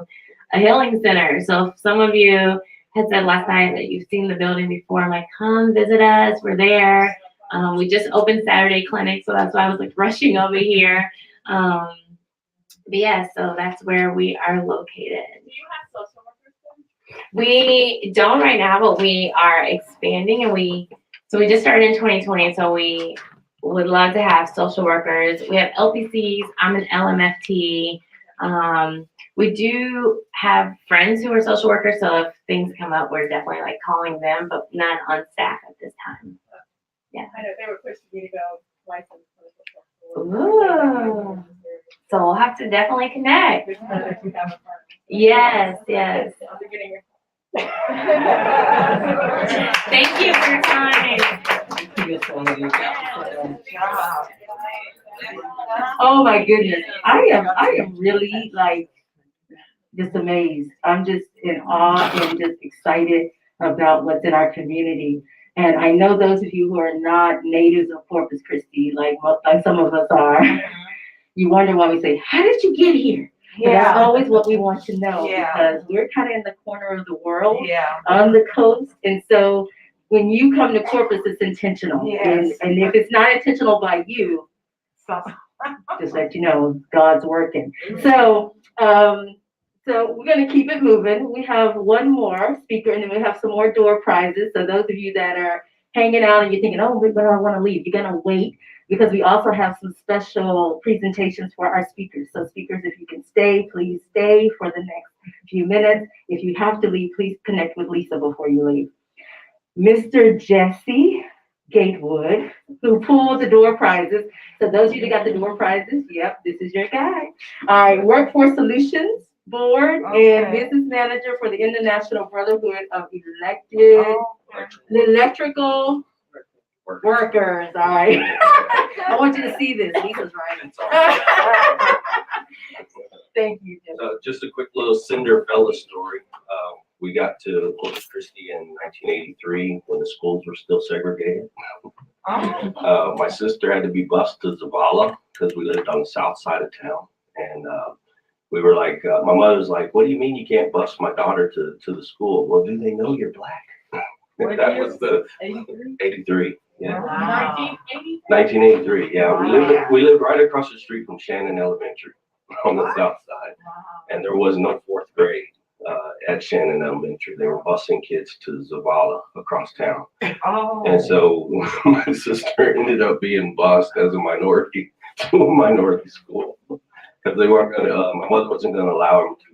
a healing center. So if some of you had said last night that you've seen the building before, I'm like, come visit us. We're there. We just opened Saturday clinic, so that's why I was like rushing over here. But yeah, so that's where we are located. Do you have social workers? We don't right now, but we are expanding, and we just started in 2020, so we would love to have social workers. We have LPCs. I'm an LMFT. We do have friends who are social workers, so if things come up, we're definitely like calling them, but none on staff at this time. Yeah. I know they were pushing me to go licensed. Ooh. So we'll have to definitely connect. Yes, yes. Thank you for your time. Oh my goodness, I am really like just amazed. I'm just in awe and just excited about what's in our community. And I know those of you who are not natives of Corpus Christi, like some of us are, you wonder why we say, how did you get here? Yeah. That's always what we want to know, because we're kind of in the corner of the world, on the coast. And so when you come to Corpus, it's intentional. Yes. And if it's not intentional by you, just let you know, God's working. So we're going to keep it moving. We have one more speaker, and then we have some more door prizes. So those of you that are hanging out and you're thinking, oh, but I want to leave, you're going to wait, because we also have some special presentations for our speakers. So speakers, if you can stay, please stay for the next few minutes. If you have to leave, please connect with Lisa before you leave. Mr. Jesse Gatewood, who pulled the door prizes. So those of you that got the door prizes, yep, this is your guy. All right, Workforce Solutions Board and Business Manager for the International Brotherhood of Electrical Workers. All right. I want you to see this. Lisa's right. Thank you. Just a quick little Cinderella story. We got to Corpus Christi in 1983 when the schools were still segregated. My sister had to be bused to Zavala because we lived on the south side of town. And we were like, my mother was like, what do you mean you can't bus my daughter to the school? Well, do they know you're black? That was the 83. Yeah. Wow. 1983. Yeah. We lived right across the street from Shannon Elementary on the south side. And there was no fourth grade. at Shannon Elementary. They were busing kids to Zavala across town. Oh. And so my sister ended up being bused as a minority to a minority school because they weren't going to, my mother wasn't going to allow them to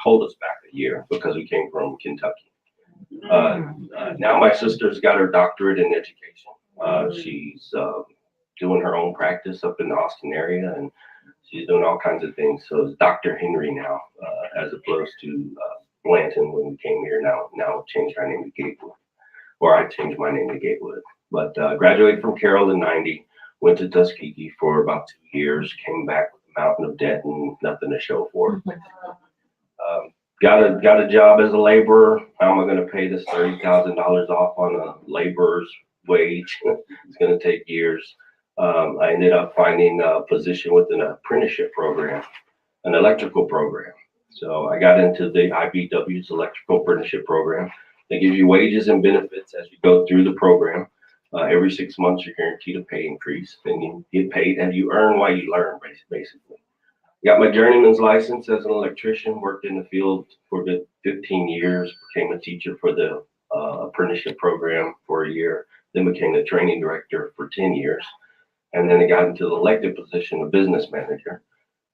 hold us back a year because we came from Kentucky. Now my sister's got her doctorate in education. She's doing her own practice up in the Austin area, and she's doing all kinds of things. So it's Dr. Henry now, as opposed to Blanton when we came here. Now changed our name to Gatewood, or I changed my name to Gatewood. But graduated from Carroll in '90, went to Tuskegee for about 2 years, came back with a mountain of debt and nothing to show for it. Got a job as a laborer. How am I going to pay this $30,000 off on a laborer's wage? It's going to take years. I ended up finding a position with an apprenticeship program, an electrical program. So I got into the IBW's electrical apprenticeship program. They give you wages and benefits as you go through the program. Every 6 months, you're guaranteed a pay increase, and you get paid and you earn while you learn, basically. Got my journeyman's license as an electrician, worked in the field for 15 years, became a teacher for the apprenticeship program for a year, then became the training director for 10 years. And then I got into the elected position of business manager.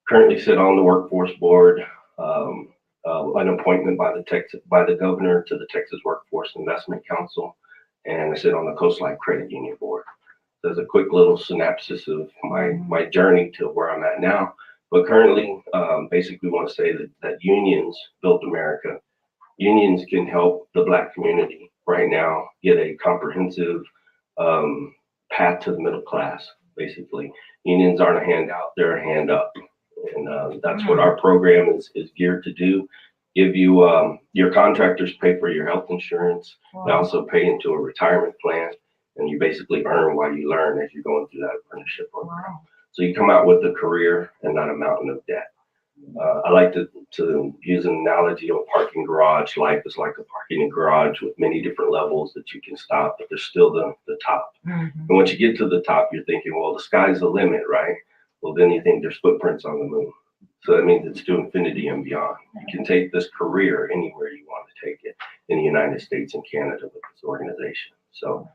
Currently sit on the workforce board, an appointment by the governor to the Texas Workforce Investment Council, and I sit on the Coastline Credit Union board. There's a quick little synopsis of my journey to where I'm at now. But currently, basically want to say that unions built America. Unions can help the Black community right now get a comprehensive path to the middle class, basically. Unions aren't a handout, they're a hand up. And that's what our program is geared to do. Give you, your contractors pay for your health insurance. Wow. They also pay into a retirement plan. And you basically earn while you learn as you're going through that apprenticeship program. Wow. So you come out with a career and not a mountain of debt. I like to use an analogy of a parking garage. Life is like a parking garage with many different levels that you can stop, but there's still the top. Mm-hmm. And once you get to the top, you're thinking, well, the sky's the limit, right? Well, then you think there's footprints on the moon. So that means it's to infinity and beyond. You can take this career anywhere you want to take it in the United States and Canada with this organization. So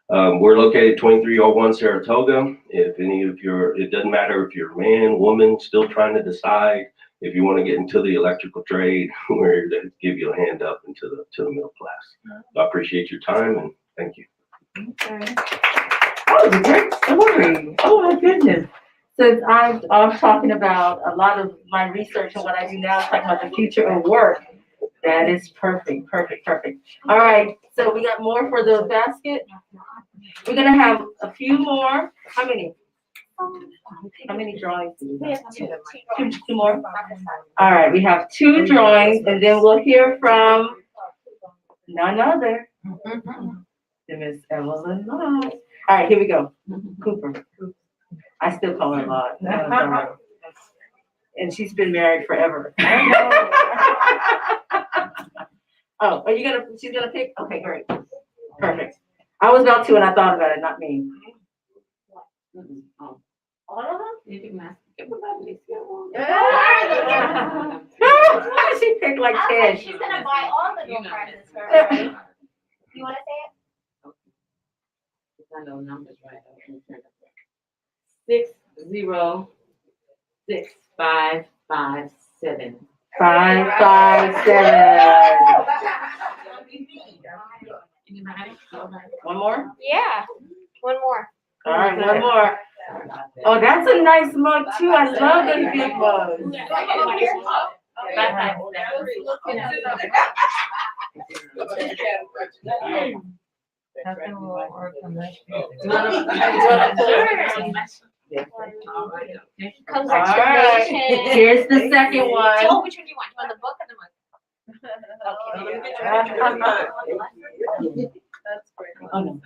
we're located 2301 Saratoga. If any of it doesn't matter if you're a man, woman, still trying to decide if you want to get into the electrical trade, we're here to give you a hand up into the middle class. So I appreciate your time and thank you. Okay. That was a great story. Oh my goodness. Since I'm talking about a lot of my research and what I do now, talking about the future of work. That is perfect. All right, so we got more for the basket. We're gonna have a few more. How many? How many drawings do we have? Two more? All right, we have 2 drawings, and then we'll hear from none other than Miss Evelyn Lott. All right, here we go. Cooper. I still call her Lott. And she's been married forever. Oh, she's gonna pick? Okay, great. Perfect. I was about to and I thought about it, not me. All of them? You can ask. She picked like 10. She's gonna buy all the door prizes for her, right? You wanna say it? I know numbers right. 6 0 6 5 5 7. 5 5 7. One more? Yeah, one more. All right, one more. Oh, that's a nice mug too. I love those big mugs. Nothing will work unless Congratulations. Here's the second one. Joe, which one do you want? Do you want the book or the mug? That's great. Oh, no.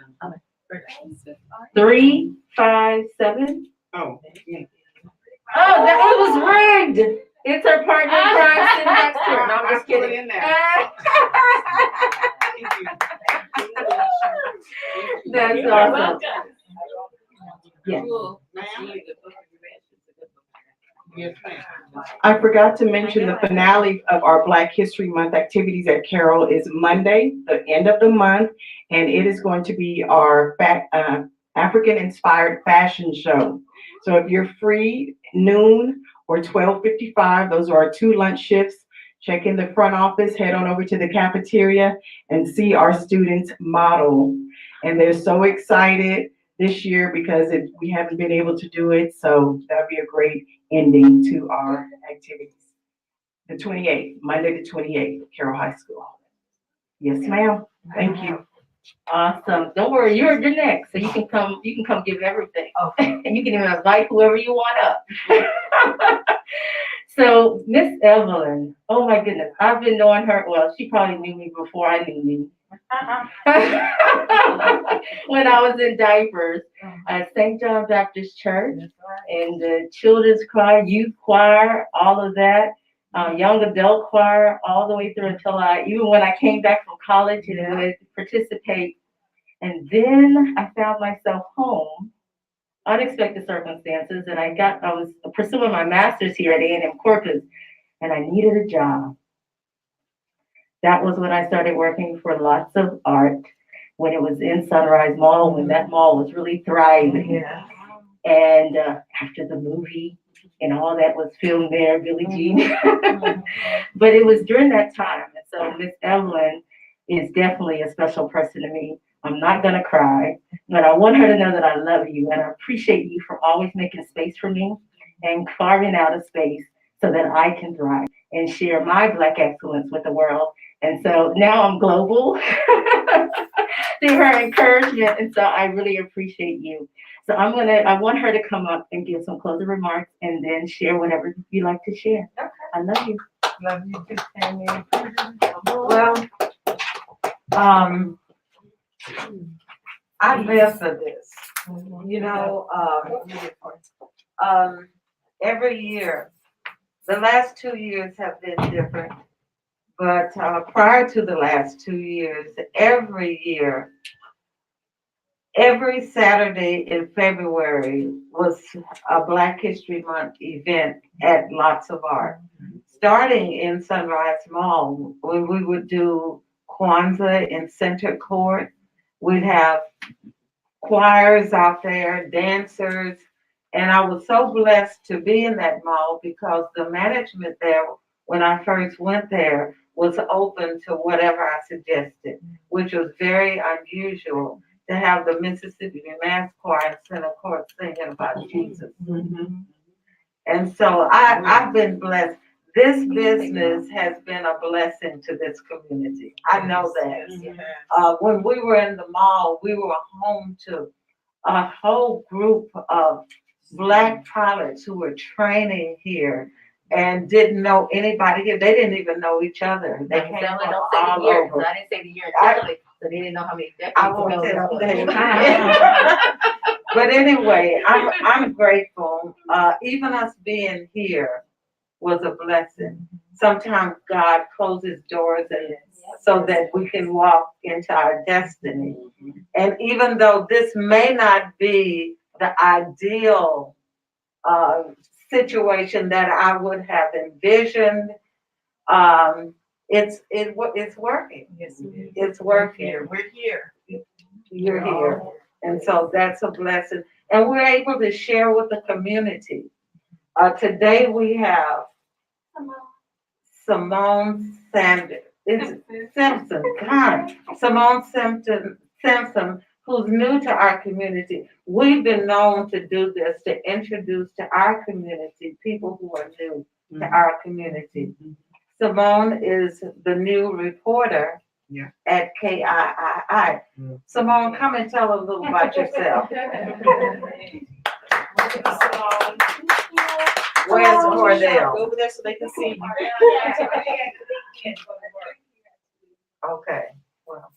3 5 7. Oh. Oh, it was rigged. It's her partner in crime sitting next to her. No, I'm just kidding. In there. That's awesome. Yeah. I forgot to mention the finale of our Black History Month activities at Carroll is Monday, the end of the month, and it is going to be our African-inspired fashion show. So if you're free, noon or 12:55, those are our 2 lunch shifts. Check in the front office, head on over to the cafeteria, and see our students model. And they're so excited this year because we haven't been able to do it, so that'll be a great ending to our activities. The 28th, Monday the 28th, Carroll High School. Yes, ma'am. Thank you. Awesome. Don't worry, you're next, so you can come give everything. Okay. And you can even invite whoever you want up. So Miss Evelyn, oh my goodness, I've been knowing her, well, she probably knew me before I knew me. When I was in diapers at St. John Baptist Church and the children's choir, youth choir, all of that, young adult choir, all the way through until even when I came back from college and would participate. And then I found myself home, unexpected circumstances, and I was pursuing my master's here at A&M Corpus, and I needed a job. That was when I started working for Lots of Art, when it was in Sunrise Mall, when that mall was really thriving. Yeah. And after the movie and all that was filmed there, Billie Jean. But it was during that time. And so Miss Evelyn is definitely a special person to me. I'm not gonna cry, but I want her to know that I love you and I appreciate you for always making space for me and carving out a space so that I can thrive and share my Black excellence with the world. And so now I'm global through her encouragement. And so I really appreciate you. So I want her to come up and give some closing remarks and then share whatever you like to share. Okay. I love you. Love you too, Tammy. Well, I live for this. You know, every year, the last 2 years have been different, but prior to the last 2 years, every year, every Saturday in February was a Black History Month event at Lots of Art. Starting in Sunrise Mall, when we would do Kwanzaa in Center Court, we'd have choirs out there, dancers, and I was so blessed to be in that mall because the management there, when I first went there, was open to whatever I suggested, which was very unusual to have the Mississippi Mass Choir in Center Court singing about Jesus. Mm-hmm. And so I've been blessed. This business has been a blessing to this community. I know that. When we were in the mall, we were home to a whole group of Black pilots who were training here and didn't know anybody here. They didn't even know each other. They came from all over. I didn't say the year entirely, so they didn't know how many decades. I won't tell them. But anyway, I'm grateful. Even us being here was a blessing. Sometimes God closes doors and so that we can walk into our destiny. And even though this may not be the ideal situation that I would have envisioned, it's working. It's working. We're here. You're here. And so that's a blessing. And we're able to share with the community. Today we have Simone Simpson. Simone Simpson, who's new to our community. We've been known to do this, to introduce to our community people who are new to our community. Simone is the new reporter at KIII. Simone, come and tell a little about yourself. Where's Cordell? Over there so they can see you. Okay, well,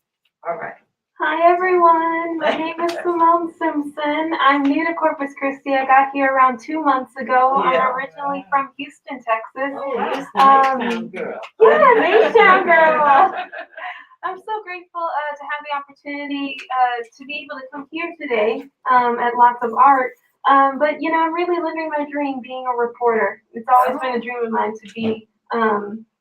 all right. Hi everyone, my name is Simone Simpson. I'm new to Corpus Christi. I got here around 2 months ago. I'm originally from Houston, Texas. H-Town girl. Yeah, H-Town girl. I'm so grateful to have the opportunity to be able to come here today at Lots of Art. But you know, I'm really living my dream being a reporter. It's always been a dream of mine to be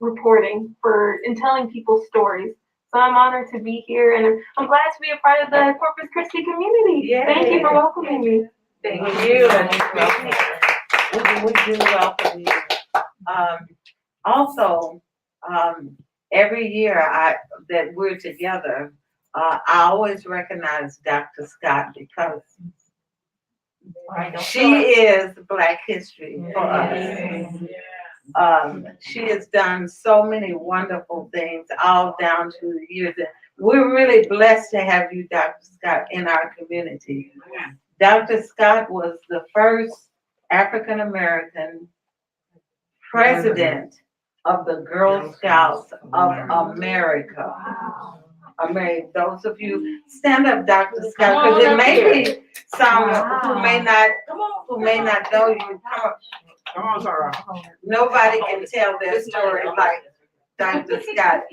reporting and telling people's stories. So I'm honored to be here, and I'm glad to be a part of the Corpus Christi community. Thank you for welcoming me. Thank you. We do welcome you. Also, every year that we're together, I always recognize Dr. Scott because she is Black history for us. She has done so many wonderful things all down to the years. And we're really blessed to have you, Dr. Scott, in our community. Dr. Scott was the first African American president of the Girl Scouts of America. I mean, those of you stand up, Dr. Scott, because it may be some who may not know you. Come on, Sarah. Nobody can tell their story like Dr. Scott.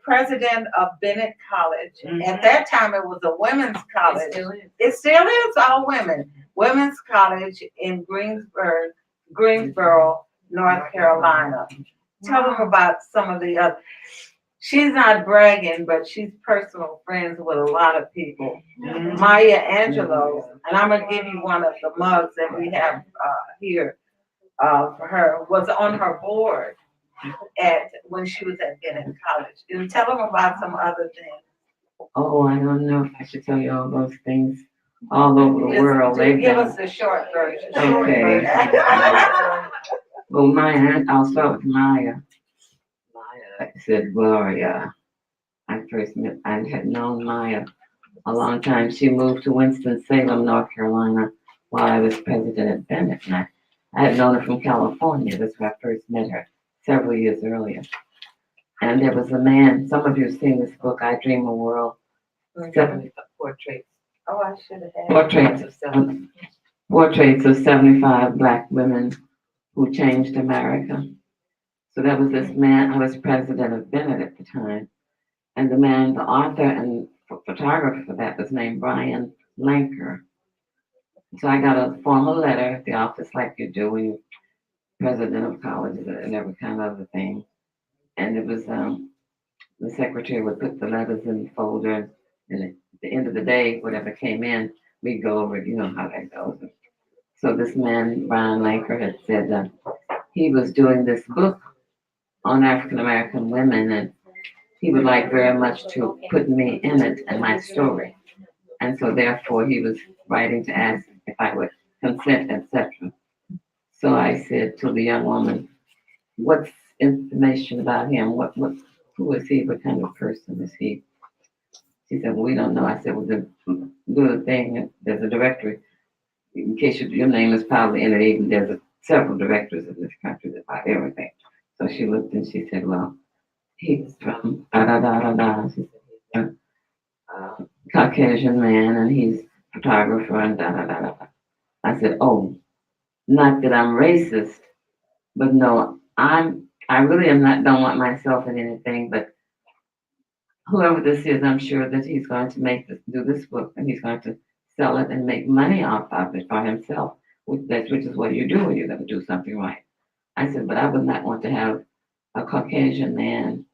President of Bennett College. At that time, it was a women's college. It still is all women. Women's college in Greensboro, North Carolina. Tell them about some of the other. She's not bragging, but she's personal friends with a lot of people. Maya Angelou, and I'm gonna give you one of the mugs that we have here for her, was on her board when she was at Bennett College. And tell them about some other things. Oh, I don't know if I should tell you all those things all over the world. Give us the short version. Okay. Well, Maya, I'll start with Maya. Maya said, Gloria. I had known Maya a long time. She moved to Winston-Salem, North Carolina, while I was president at Bennett. And I had known her from California. That's where I first met her several years earlier. And there was a man, some of you have seen this book, I Dream a World, 75 portraits. Oh, I should have had Portraits of 75 Black women who changed America. So that was this man, I was president of Bennett at the time. And the man, the author and photographer for that was named Brian Lanker. So I got a formal letter at the office like you do when you're president of colleges and every kind of other thing. And it was, the secretary would put the letters in the folder, and at the end of the day, whatever came in, we'd go over it, you know how that goes. So this man, Brian Lanker, had said he was doing this book on African American women, and he would like very much to put me in it and my story. And so therefore he was writing to ask if I would consent, etc. So I said to the young woman, what's information about him? Who is he? What kind of person is he? She said, well, we don't know. I said, well, then do the thing. There's a directory. In case your name is probably in it, even there's several directors in this country that buy everything. So she looked and she said, well, he's from da-da-da-da-da. She said, Caucasian man, and he's photographer and da-da-da-da. I said, oh, not that I'm racist, but no, I really am not, don't want myself in anything, but whoever this is, I'm sure that he's going to do this book, and he's going to sell it and make money off of it for himself, which is what you do when you're going to do something right. I said, but I would not want to have a Caucasian man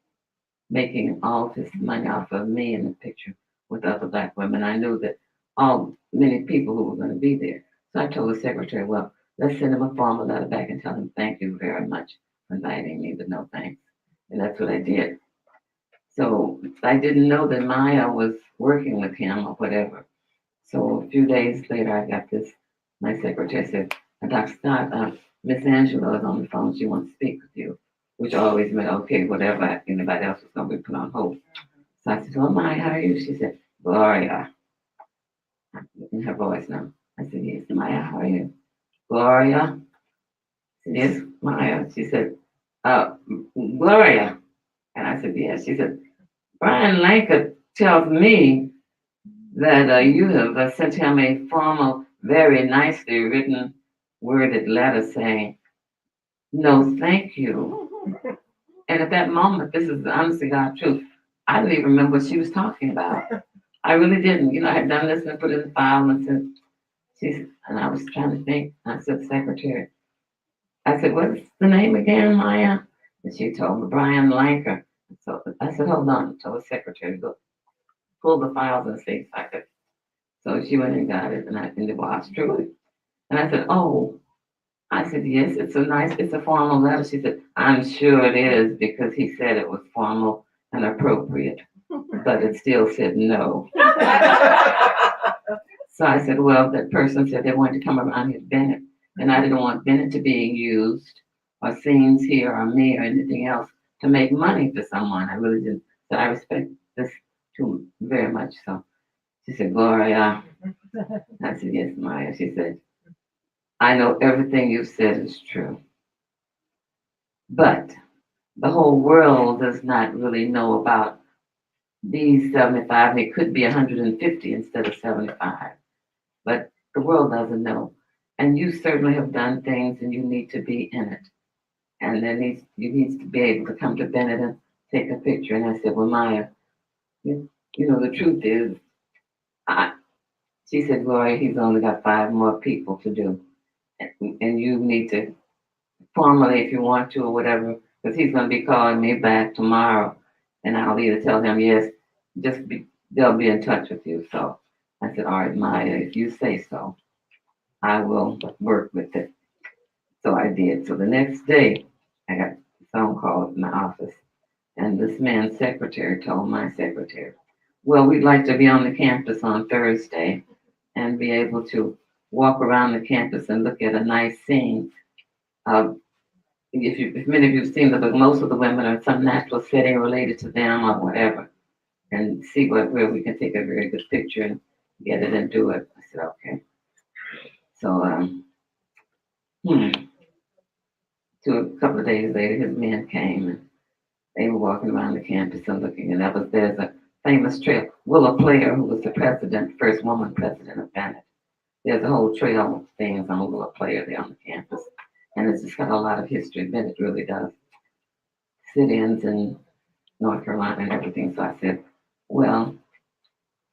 making all of his money off of me in the picture with other Black women. I knew that many people who were going to be there. So I told the secretary, well, let's send him a formal letter back and tell him thank you very much for inviting me, but no thanks. And that's what I did. So I didn't know that Maya was working with him or whatever. So a few days later, I got this. My secretary said, Dr. Scott, Miss Angela is on the phone. She wants to speak with you, which always meant, okay, whatever, anybody else was going to be put on hold. So I said, oh, Maya, how are you? She said, Gloria. In her voice now. I said, yes, Maya, how are you? Gloria? Yes, Maya. She said, Gloria. And I said, yes. She said, Brian Lanker tells me that you have sent him a formal, very nicely written, worded letter saying, no, thank you. And at that moment, this is honestly God's truth, I didn't even remember what she was talking about. I really didn't. I had done this and put it in the file and said, And I was trying to think, I said, secretary. I said, what's the name again, Maya? And she told me, Brian Lanker. So I said, hold on, told the secretary to go pull the files and see if I could. So she went and got it, and it was truly. And I said, oh, I said, yes, it's a formal letter. She said, I'm sure it is because he said it was formal and appropriate, but it still said no. So I said, well, that person said they wanted to come around here, Bennett, and I didn't want Bennett to be used or scenes here or me or anything else to make money for someone. I really didn't. So I respect this too very much. So she said, Gloria. I said, yes, Maya. She said, I know everything you've said is true, but the whole world does not really know about these 75. And it could be 150 instead of 75, but the world doesn't know. And you certainly have done things, and you need to be in it. And then you need to be able to come to Bennett and take a picture. And I said, well, Maya, you know, the truth is, she said, Gloria, he's only got 5 more people to do. And you need to formally, if you want to or whatever, because he's going to be calling me back tomorrow. And I'll either tell him, yes, they'll be in touch with you. So I said, all right, Maya, if you say so, I will work with it. So I did. So the next day, I got a phone call at my office, and this man's secretary told my secretary, well, we'd like to be on the campus on Thursday and be able to walk around the campus and look at a nice scene. If many of you have seen the book, most of the women are in some natural setting related to them or whatever, and see where we can take a very good picture and get it and do it. I said, okay. So, a couple of days later, his men came and they were walking around the campus and looking, and there's a famous trail. Willa Player, who was the president, first woman president of Bennett. There's a whole trail of things on Willa Player there on the campus. And it's just got a lot of history. Bennett really does. Sit-ins in North Carolina and everything. So I said, well,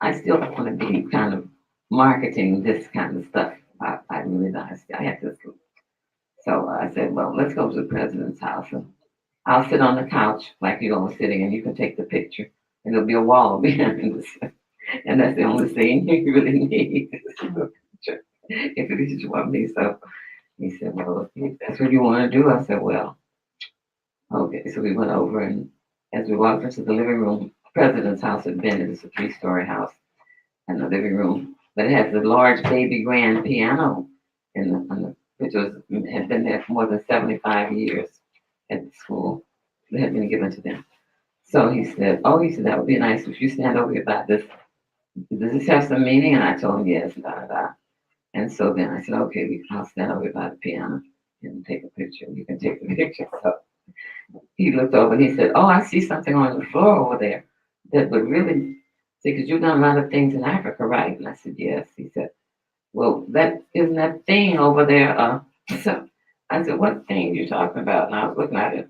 I still want to be kind of marketing this kind of stuff. I really don't. I have this. So I said, well, let's go to the president's house. And I'll sit on the couch like you're all sitting, and you can take the picture. And there'll be a wall behind us. And that's the only thing you really need. If it is you want me. So he said, well, if that's what you want to do, I said, well, okay. So we went over, and as we walked into the living room, president's house at Bennett is a 3-story house, and the living room, but it has a large baby grand piano which had been there for more than 75 years at the school. It had been given to them. So he said, that would be nice if you stand over here by this. Does this have some meaning? And I told him, yes, And so then I said, okay, I'll stand over by the piano and take a picture. You can take the picture. So he looked over and he said, oh, I see something on the floor over there that would really, see, because you've done a lot of things in Africa, right? And I said, yes. He said, well, isn't that thing over there. So I said, what thing are you talking about? And I was looking at it.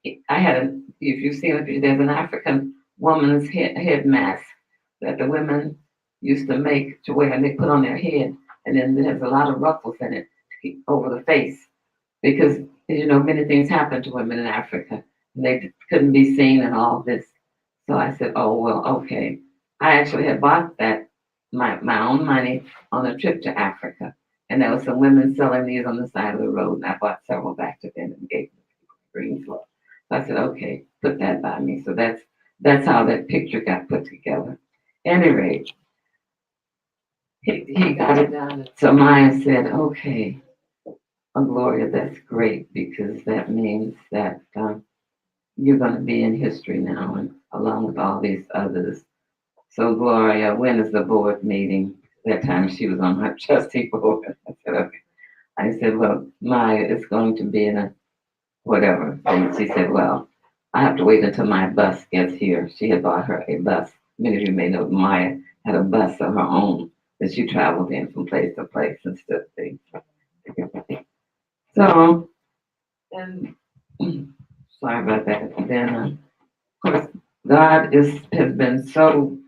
If you've seen it, there's an African woman's head mask that the women used to make to wear, and they put on their head. And then there's a lot of ruffles in it to keep over the face. Because, many things happen to women in Africa. And they couldn't be seen and all this. So I said, oh, well, okay. I actually had bought that, my own money on a trip to Africa. And there were some women selling these on the side of the road. And I bought several back to them and gave them green floor. So I said, okay, put that by me. So that's how that picture got put together. At any rate, he got it done. So Maya said, okay, Gloria, that's great, because that means that you're going to be in history now, and along with all these others. So Gloria, when is the board meeting? That time she was on my trustee board. I said, okay. I said, well, Maya, it's going to be in a whatever. And she said, well, I have to wait until my bus gets here. She had bought her a bus. Many of you may know Maya had a bus of her own that she traveled in from place to place and stuff. So, and sorry about that. And then, of course, God has been so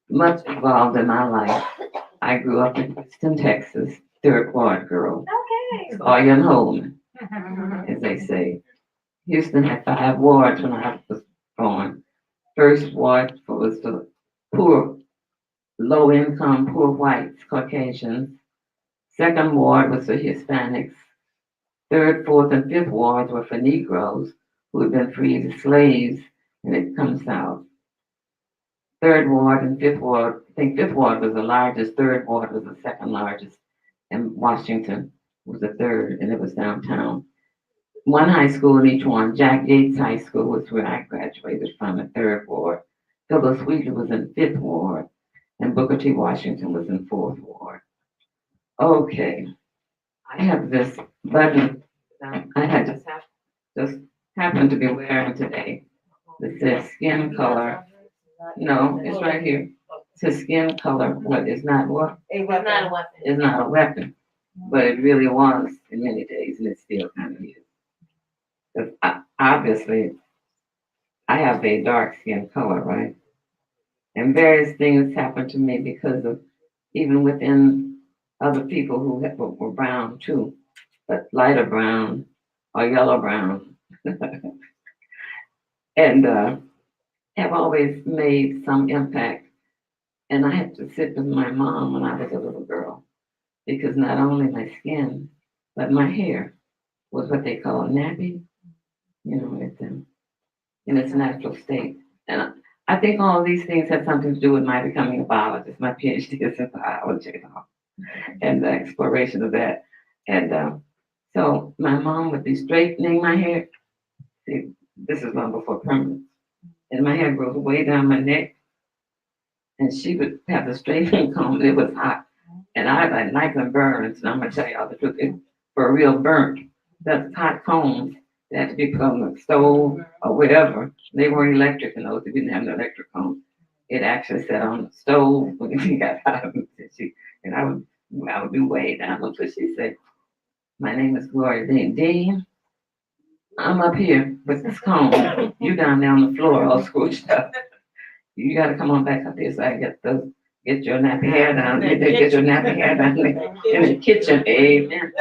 much involved in my life. I grew up in Houston, Texas, third ward girl. Okay. Sawyer and Holman, as they say. Houston had 5 wards when I was born. First ward was the poor, low income, poor whites, Caucasians. Second ward was for Hispanics. Third, fourth, and fifth wards were for Negroes who had been freed as slaves and had come south. Third ward and fifth ward, I think fifth ward was the largest, third ward was the second largest, and Washington was the third, and it was downtown. One high school in each one. Jack Yates High School was where I graduated from in third ward. Phyllis Wheatley was in fifth ward, and Booker T. Washington was in fourth ward. Okay, I have this button that I had just happened to be wearing today. It says skin color. No, it's right here. It says skin color. What is not what? It's not a weapon. It's not a weapon, but it really was in many days, and it still kind of is. 'Cause obviously, I have a dark skin color, right? And various things happened to me because of even within other people who were brown too, but lighter brown or yellow brown, and have always made some impact. And I had to sit with my mom when I was a little girl because not only my skin, but my hair was what they call nappy, it's in its natural state. And I think all of these things had something to do with my becoming a biologist. My PhD is in biology and the exploration of that. And so my mom would be straightening my hair. See, this is long before permanence. And my hair grows way down my neck. And she would have the straightening comb, and it was hot. And I like them burns, and I'm gonna tell y'all the truth. For a real burn, that's hot combs. They had to be put on the stove or whatever. They weren't electric in those. They didn't have no electric combs. It actually sat on the stove when it got hot. And I would be way down until she said, "My name is Gloria Dean. Dean, I'm up here with this comb. You down there on the floor all scrooged up. You gotta come on back up here so I get your nappy hair down there. Get your nappy hair down there in the kitchen." Amen.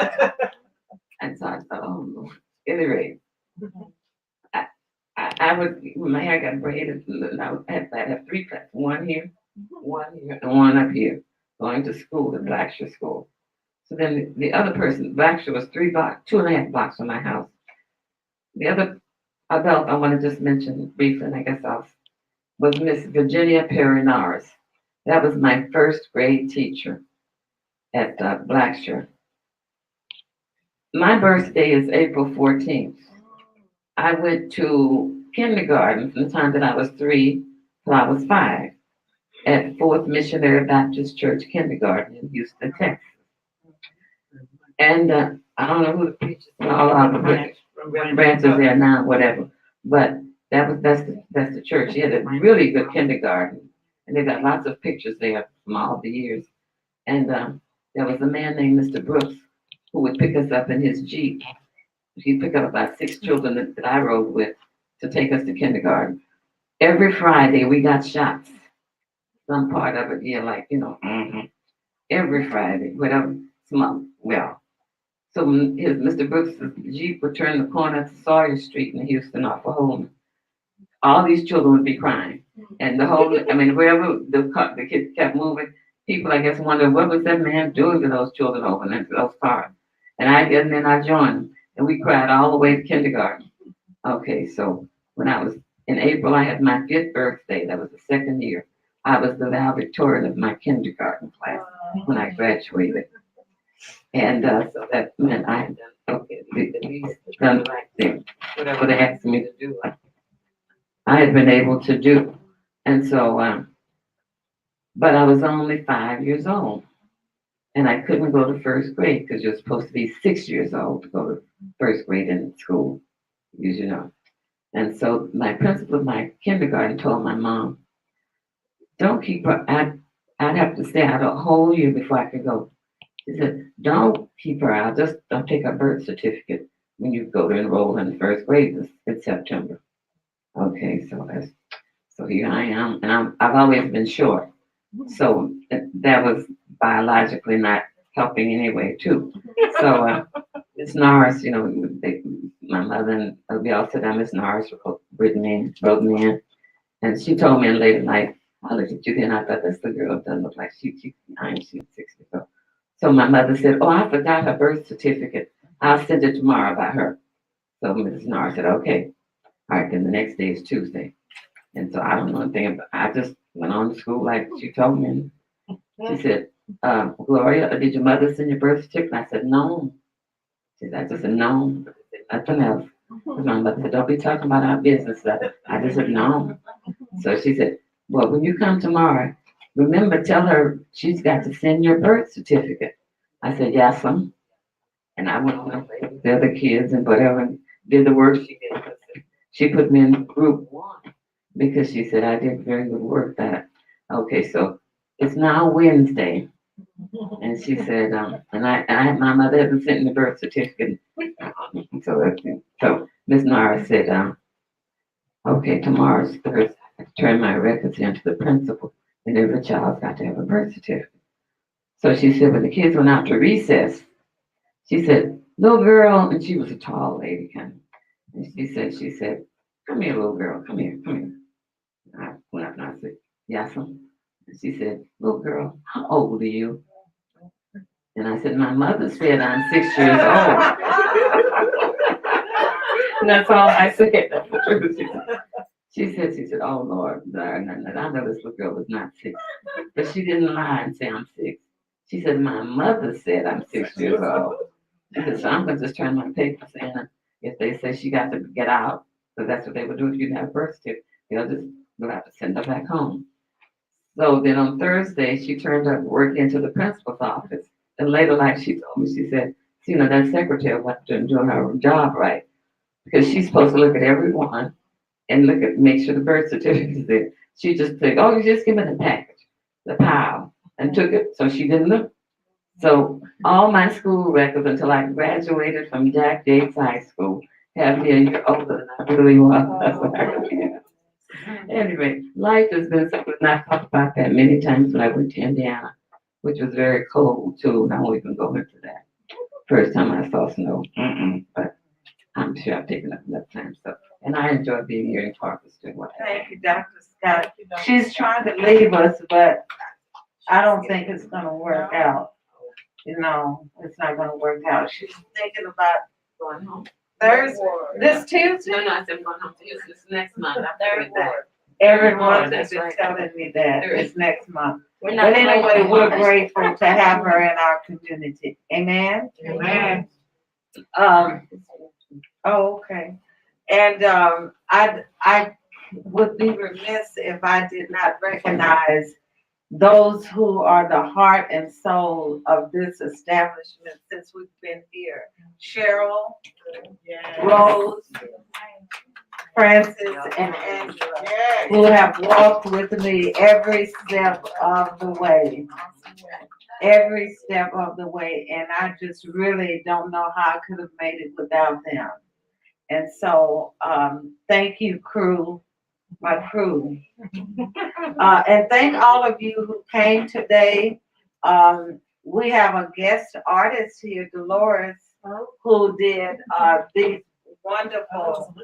And so I thought, oh Lord. Anyway, I would, when my hair got braided, I'd have 3 cuts, one here, and one up here, going to school, the Blackshear School. So then the other person, Blackshear was 2.5 blocks from my house. The other adult I want to just mention briefly, and I guess was Miss Virginia Perry Norris. That was my first grade teacher at Blackshear. My birthday is April 14th. I went to kindergarten from the time that I was 3 till I was 5 at 4th Missionary Baptist Church Kindergarten in Houston, Texas. And I don't know who the preachers are, all the branches there now, whatever. But that's the church. He had a really good kindergarten, and they got lots of pictures there from all the years. And there was a man named Mr. Brooks who would pick us up in his Jeep. He'd pick up about 6 children that I rode with to take us to kindergarten. Every Friday we got shots. Some part of it, every Friday, whatever, well. So when Mr. Brooks' Jeep would turn the corner to Sawyer Street in Houston off of Holman, all these children would be crying. And wherever the kids kept moving, people, I guess, wondered what was that man doing to those children over there, to those cars. And then I joined them, and we cried all the way to kindergarten. Okay, so when I was in April, I had my 5th birthday. That was the 2nd year. I was the valedictorian of my kindergarten class when I graduated. And so that meant I had done, at least done the right thing. Whatever they asked me to do, I had been able to do. And so, but I was only 5 years old. And I couldn't go to 1st grade because you're supposed to be 6 years old to go to 1st grade in school, as you know. And so my principal of my kindergarten told my mom, "Don't keep her, I'd have to stay out a whole year before I could go." She said, "Don't keep her out, just don't take her birth certificate when you go to enroll in 1st grade in September." Okay, so here I am, and I've always been short. So that was biologically not helping anyway too. So Miss Norris, you know, my mother and we all sit down. Miss Norris wrote me in, and she told me late at night, I looked at you then, I thought that's the girl that doesn't look like she's 60. So my mother said, oh, I forgot her birth certificate. I'll send it tomorrow by her. So Mrs. Norris said, okay. All right, then the next day is Tuesday. And so I don't know anything about I just went on to school like she told me. She said, Gloria, did your mother send your birth certificate? I said, no. She said, I just said, no, nothing else. Because my mother said, don't be talking about our business. I just said, no. So she said, well, when you come tomorrow, remember, tell her she's got to send your birth certificate. I said, yes, ma'am. And I went on with the other kids and whatever, and did the work she did. She put me in group 1 because she said I did very good work that. Okay, so it's now Wednesday. And she said, and my mother hasn't sent me the birth certificate. So Miss Nara said, okay, tomorrow's Thursday. I turn my records in to the principal, and every child's got to have a birth certificate. So she said, when the kids went out to recess, she said, little girl, and she was a tall lady kind of. And she said, come here, little girl, come here. I went up and I said, yes, ma'am. And she said, little girl, how old are you? And I said, my mother said I'm 6 years old. And that's all I said. That's the truth. She said, oh Lord, I know this little girl was not 6. But she didn't lie and say I'm 6. She said, my mother said I'm 6 years old. She said, so I'm going to just turn my papers in. If they say she got to get out, because that's what they would do if you didn't have a birth certificate, we'll have to send her back home. So then on Thursday, she turned up working into the principal's office. And later, like she told me, she said, you know, that secretary wasn't doing her job right. Because she's supposed to look at everyone and make sure the birth certificate is there. She just said, oh, you just give me the package, the pile, and took it. So she didn't look. So all my school records until I graduated from Jack Yates High School have me a year older than I really was. Anyway, life has been something, and I've talked about that many times when I went to Indiana, which was very cold too, and I won't even go into that. First time I saw snow, but I'm sure I've taken up enough time. So, and I enjoy being here in Parkerston. Thank you, Dr. Scott. She's trying to leave us, but I don't think it's gonna work out. You know, it's not gonna work out. She's thinking about Going home. Thursday, this Tuesday. No, I said I'm going home to you this next month. Everyone that's has been right. telling me that it's next month. We're But not anyway, playing. we're grateful to have her in our community. Amen? Amen. Okay. And, I would be remiss if I did not recognize those who are the heart and soul of this establishment since we've been here. Cheryl, Rose, Francis, and Angela, who have walked with me every step of the way. Every step of the way. And I just really don't know how I could have made it without them. And so, thank you, crew, my crew. And thank all of you who came today. We have a guest artist here, Dolores, who did these wonderful,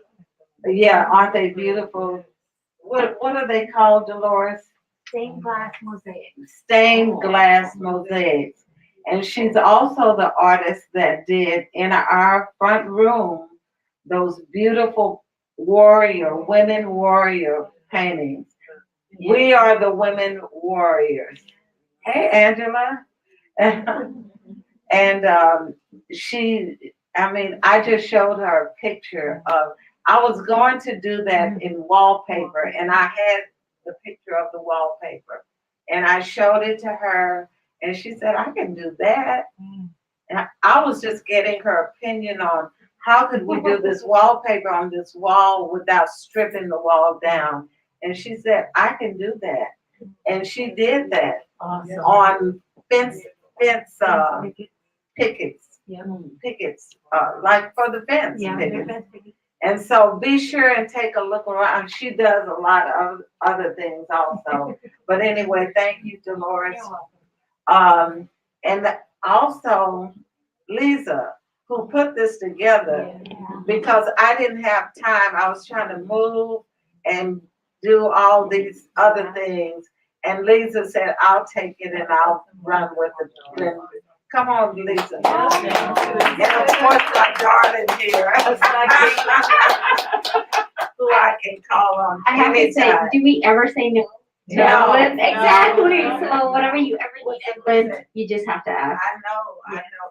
aren't they beautiful? What are they called, Dolores? Stained glass mosaics. Stained glass mosaics. And she's also the artist that did in our front room those beautiful women warrior paintings. We are the women warriors. Hey, Angela. And I just showed her a picture of, I was going to do that in wallpaper, and I had the picture of the wallpaper. And I showed it to her, and she said, I can do that. And I was just getting her opinion on how could we do this wallpaper on this wall without stripping the wall down. And she said, I can do that. And she did that on fence pickets, like for the fence pickets. And so be sure and take a look around. She does a lot of other things also. But anyway, thank you, Dolores. And also Lisa, who put this together, because I didn't have time. I was trying to move and do all these other things. And Lisa said, I'll take it and I'll run with it. And come on, Lisa. And of course, my darling here, who I can call on I have to say, anytime. do we ever say no? No, Exactly. no. So whatever you ever need input, you just have to ask. I know.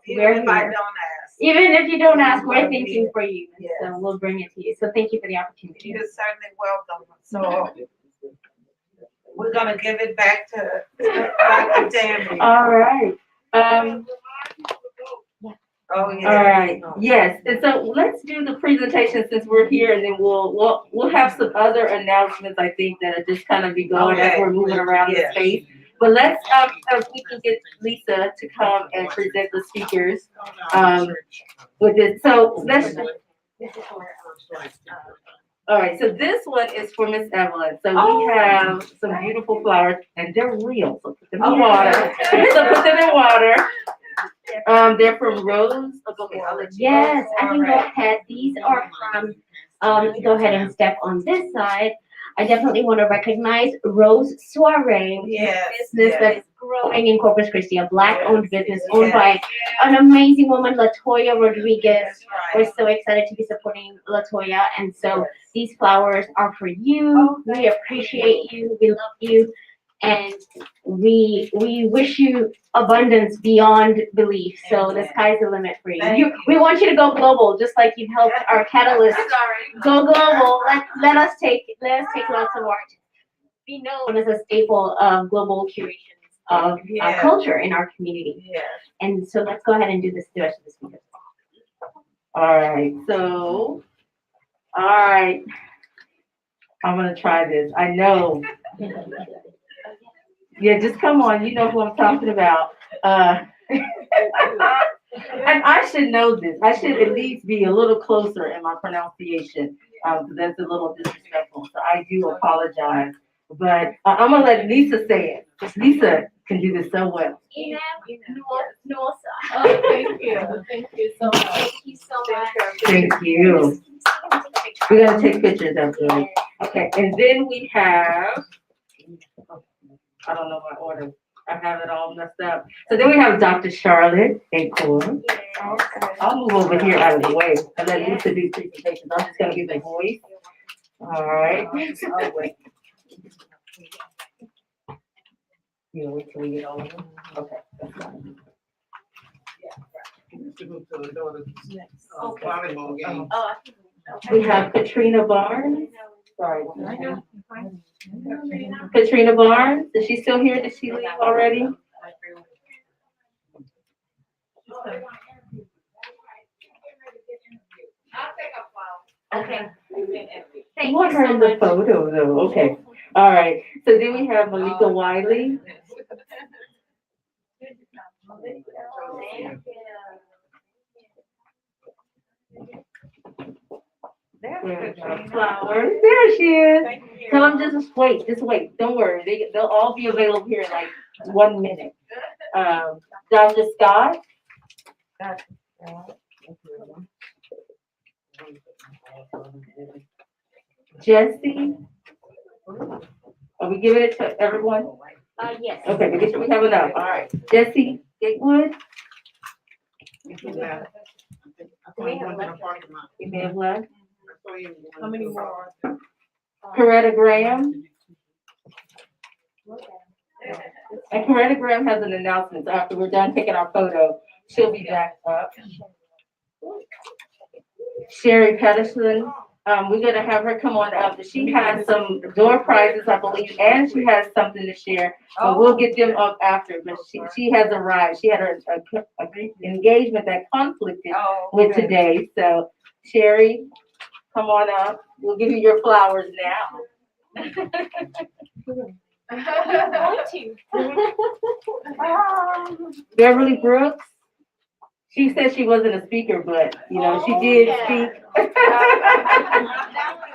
We're Even if I here. don't ask. Even if you don't ask, we're thinking here. for you. Yes. So we'll bring it to you. So thank you for the opportunity. You're certainly welcome. So we're gonna give it back to Dr. Tammy. All right. Oh, yeah. All right, yes, and so let's do the presentation since we're here, and then we'll have some other announcements, I think, that are just kind of be going as we're moving around the space. But let's, if we can get Lisa to come and present the speakers, with this, so let's. All right, so this one is for Miss Evelyn, so we have some beautiful flowers, and they're real, so put them in water, so put them in water. They're from Rose. Oh, go ahead. I'll let you Yes, I can go ahead. These are from, go ahead and step on this side. I definitely want to recognize Rose Soiree, which is a business that is growing in Corpus Christi, a Black-owned business owned by an amazing woman, Latoya Rodriguez. We're so excited to be supporting Latoya, and so these flowers are for you. We appreciate you. We love you. And we wish you abundance beyond belief. So the sky's the limit for you. We want you to go global, just like you've helped our catalyst go global. Let us take lots of art. Be known as a staple of global curations of culture in our community. And so let's go ahead and do this the rest of the speakers. All right, so, all right. I'm gonna try this. I know. Yeah, just come on. You know who I'm talking about. And I should know this. I should at least be a little closer in my pronunciation. That's a little disrespectful. So I do apologize. But I'm gonna let Lisa say it. Because Lisa can do this so well. Oh, thank you. Thank you so much. Thank you so much. Thank you. We're gonna take pictures after. Okay, and then we have, I don't know my order. I have it all messed up. So then we have Dr. Charlotte Acorn. I'll move over here out of the way and let Lisa do presentations. I'm just gonna give the voice. All right. Oh, wait. You know, wait till we get over. Okay, that's fine. We have Katrina Barnes. Sorry. Katrina Barnes, is she still here? Did she leave already? Okay. I want her in the photo though. Okay. All right. So then we have Malika Wiley. Flowers. There she is. Tell them just wait. Don't worry. They'll all be available here in like 1 minute. Dr. Scott. Jesse. Are we giving it to everyone? Yes. Okay, we have enough. All right. Jesse Gatewood. You may have left. How many more? Coretta Graham. And Coretta Graham has an announcement. So after we're done taking our photo, she'll be back up. Sherry Patterson. We're gonna have her come on up. She has some door prizes, I believe, and she has something to share. But we'll get them up after. But she has arrived. She had her engagement that conflicted with today. So Sherry, come on up. We'll give you your flowers now. Beverly Brooks. She said she wasn't a speaker, but you know, she did speak.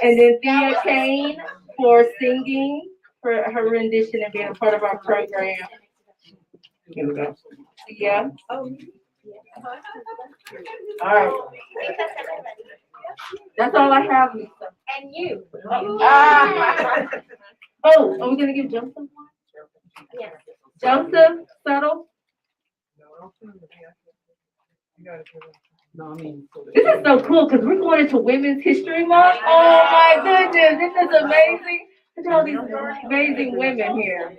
And then Thea Kane for singing, for her rendition and being a part of our program. Here we go. Yeah. All right. That's all I have, Lisa. And you. Oh, are we gonna give Joseph one? Yes. Joseph, Settle. This is so cool because we're going into Women's History Month. Oh my goodness, this is amazing. Look at all these amazing women here.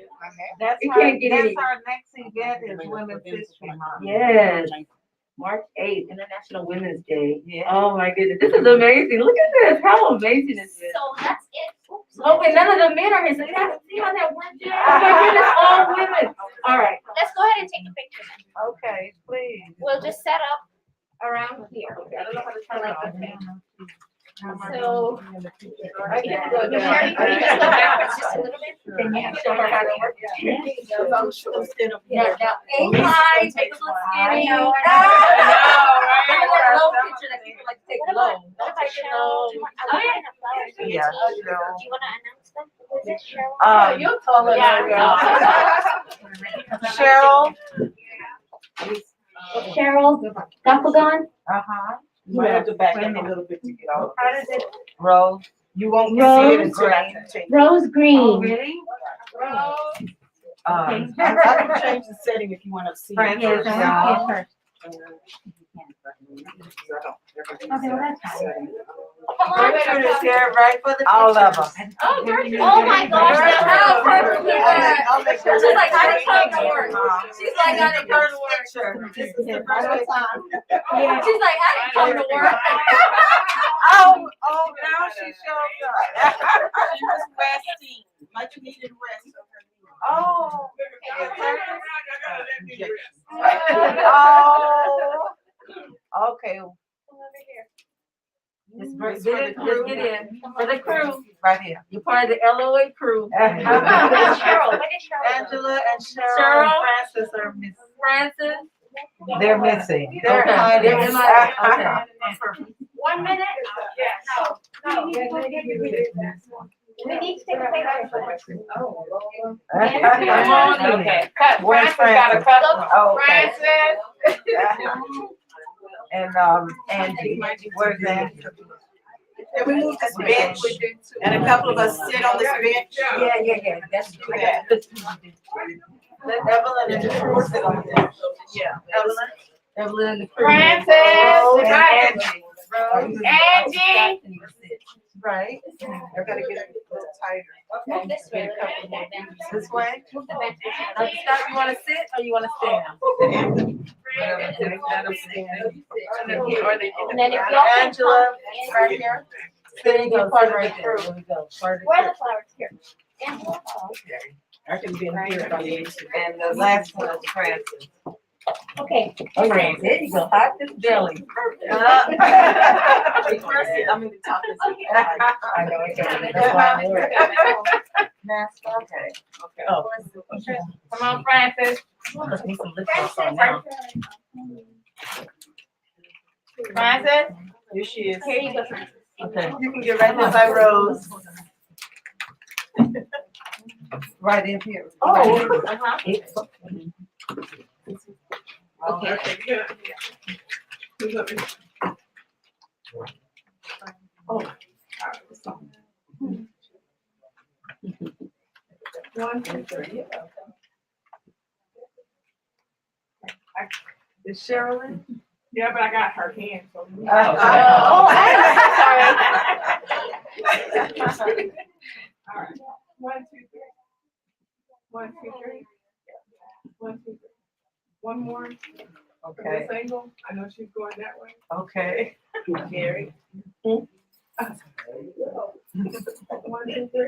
That's It our, can't get that's any. our next event is Women's History Month. Yes. March 8th, International Women's Day. Oh my goodness, this is amazing. Look at this. How amazing is this? So that's it. Oops. Oh, and none of the men are here. So you have to see how that works. Oh my goodness, all women. All right. Let's go ahead and take a picture then. Okay, please. We'll just set up around here. So, Right here. Sherry, can you just go backwards just a little bit? Can you show her how to work? Now, ain't high, take a little skinny. I know. Remember that low picture that people like to take low. What about Cheryl? Yeah, Do you want Cheryl. to announce them? Was it Cheryl? You're taller than Cheryl. Cheryl Gaffagon? Uh-huh. You might have to back up a little bit to get all of How this. does it? Rose. You won't see it Rose until I change. Rose Green. Oh, really? I can change the setting if you want to see. Yes, Yeah. first. Okay, well, that's fine. Richard is here, right for the all of us. Oh, perfect. Oh my gosh, now how perfect is that? She's like, I didn't come to work. She's like, I didn't come to work. This is the first time. Yeah. She's like, I didn't come to work. Oh, now she shows up. She was resting, much needed rest. Oh. Oh. Okay. This is for the crew. Get in. For the crew. Right here. You're part of the LOA crew. Where's Cheryl? Where did Cheryl go? Angela and Cheryl and Francis are missing. Francis. They're missing. They're Okay. hiding. They're okay. 1 minute? No. We need to take a picture. Come on. Okay. Cut. Where's Francis gotta cut. Oh, okay. Francis. And Angie, where's Angie? Can we move this bench and a couple of us sit on this bench? Yeah. Let's do that. Let Evelyn and the crew sit on the bench. Yeah, Evelyn and the crew. Francis. Rose And Angie. Angie. Right. They're gonna get a little tighter. Move this way. This way? Move the bench. Scott, you wanna sit or you wanna stand? And then if y'all can Angela, come right in. here. Sitting in part right there. There we go. Where are the flowers? Here. Angela. I can be in here from the and the last one is Francis. Okay. Okay, there you go. Hot this belly. I'm in the top. I know it can. That's why I'm worried. Okay. Oh. Come on, Francis. Let's need some lip gloss on now. Francis? Here she is. Here you go, Francis. Okay. You can get right there by Rose. Right in here. Oh. Uh-huh. Okay. Oh. 1, 2, 3. Is Sherilyn? Yeah, but I got her hand, so. I'm sorry. All right. 1, 2, 3. 1, 2, 3. 1, 2, 3. One more. Okay. This angle. I know she's going that way. Okay. Gary. 1, 2, 3. 1, 2, 3.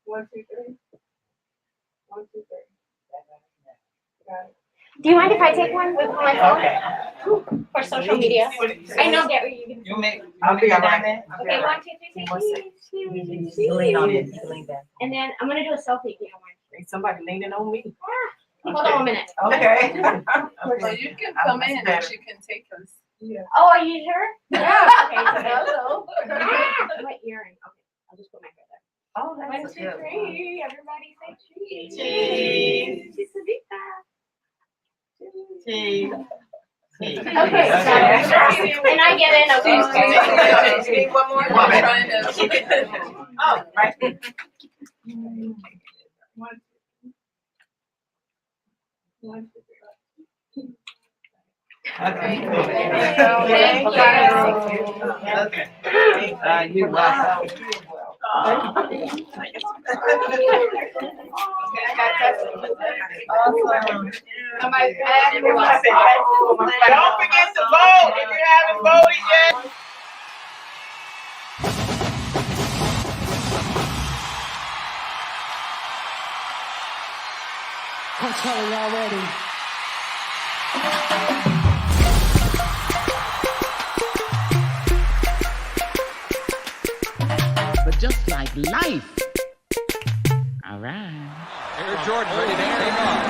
1, 2, 3. Got it. Do you mind if I take one with my phone? Okay. For social media? I know, Gary, you can. You make. I'll be all right. Okay, 1, 2, 3, say cheese. Lean on it. Lean back. And then I'm gonna do a selfie if you don't mind. Somebody leaning on me. Hold on 1 minute. Okay. So you can come in and you can take us. Yeah. Oh, are you sure? Yeah. Okay, so my earring. Okay, I'll just put my hair there. Oh, 1, that's 2, good. 3. Everybody say cheese. Cheese. Cheese. T. Okay, so, and I get in, okay. One more. Oh, right. Thank you. You're welcome. Awesome. Somebody ask everyone. Don't forget to vote if you haven't voted yet. I'm telling you already. But just like life. All right. Air Jordan ready to take off.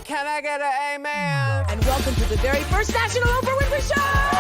Can I get an amen? And welcome to the very first National Oprah Winfrey Show!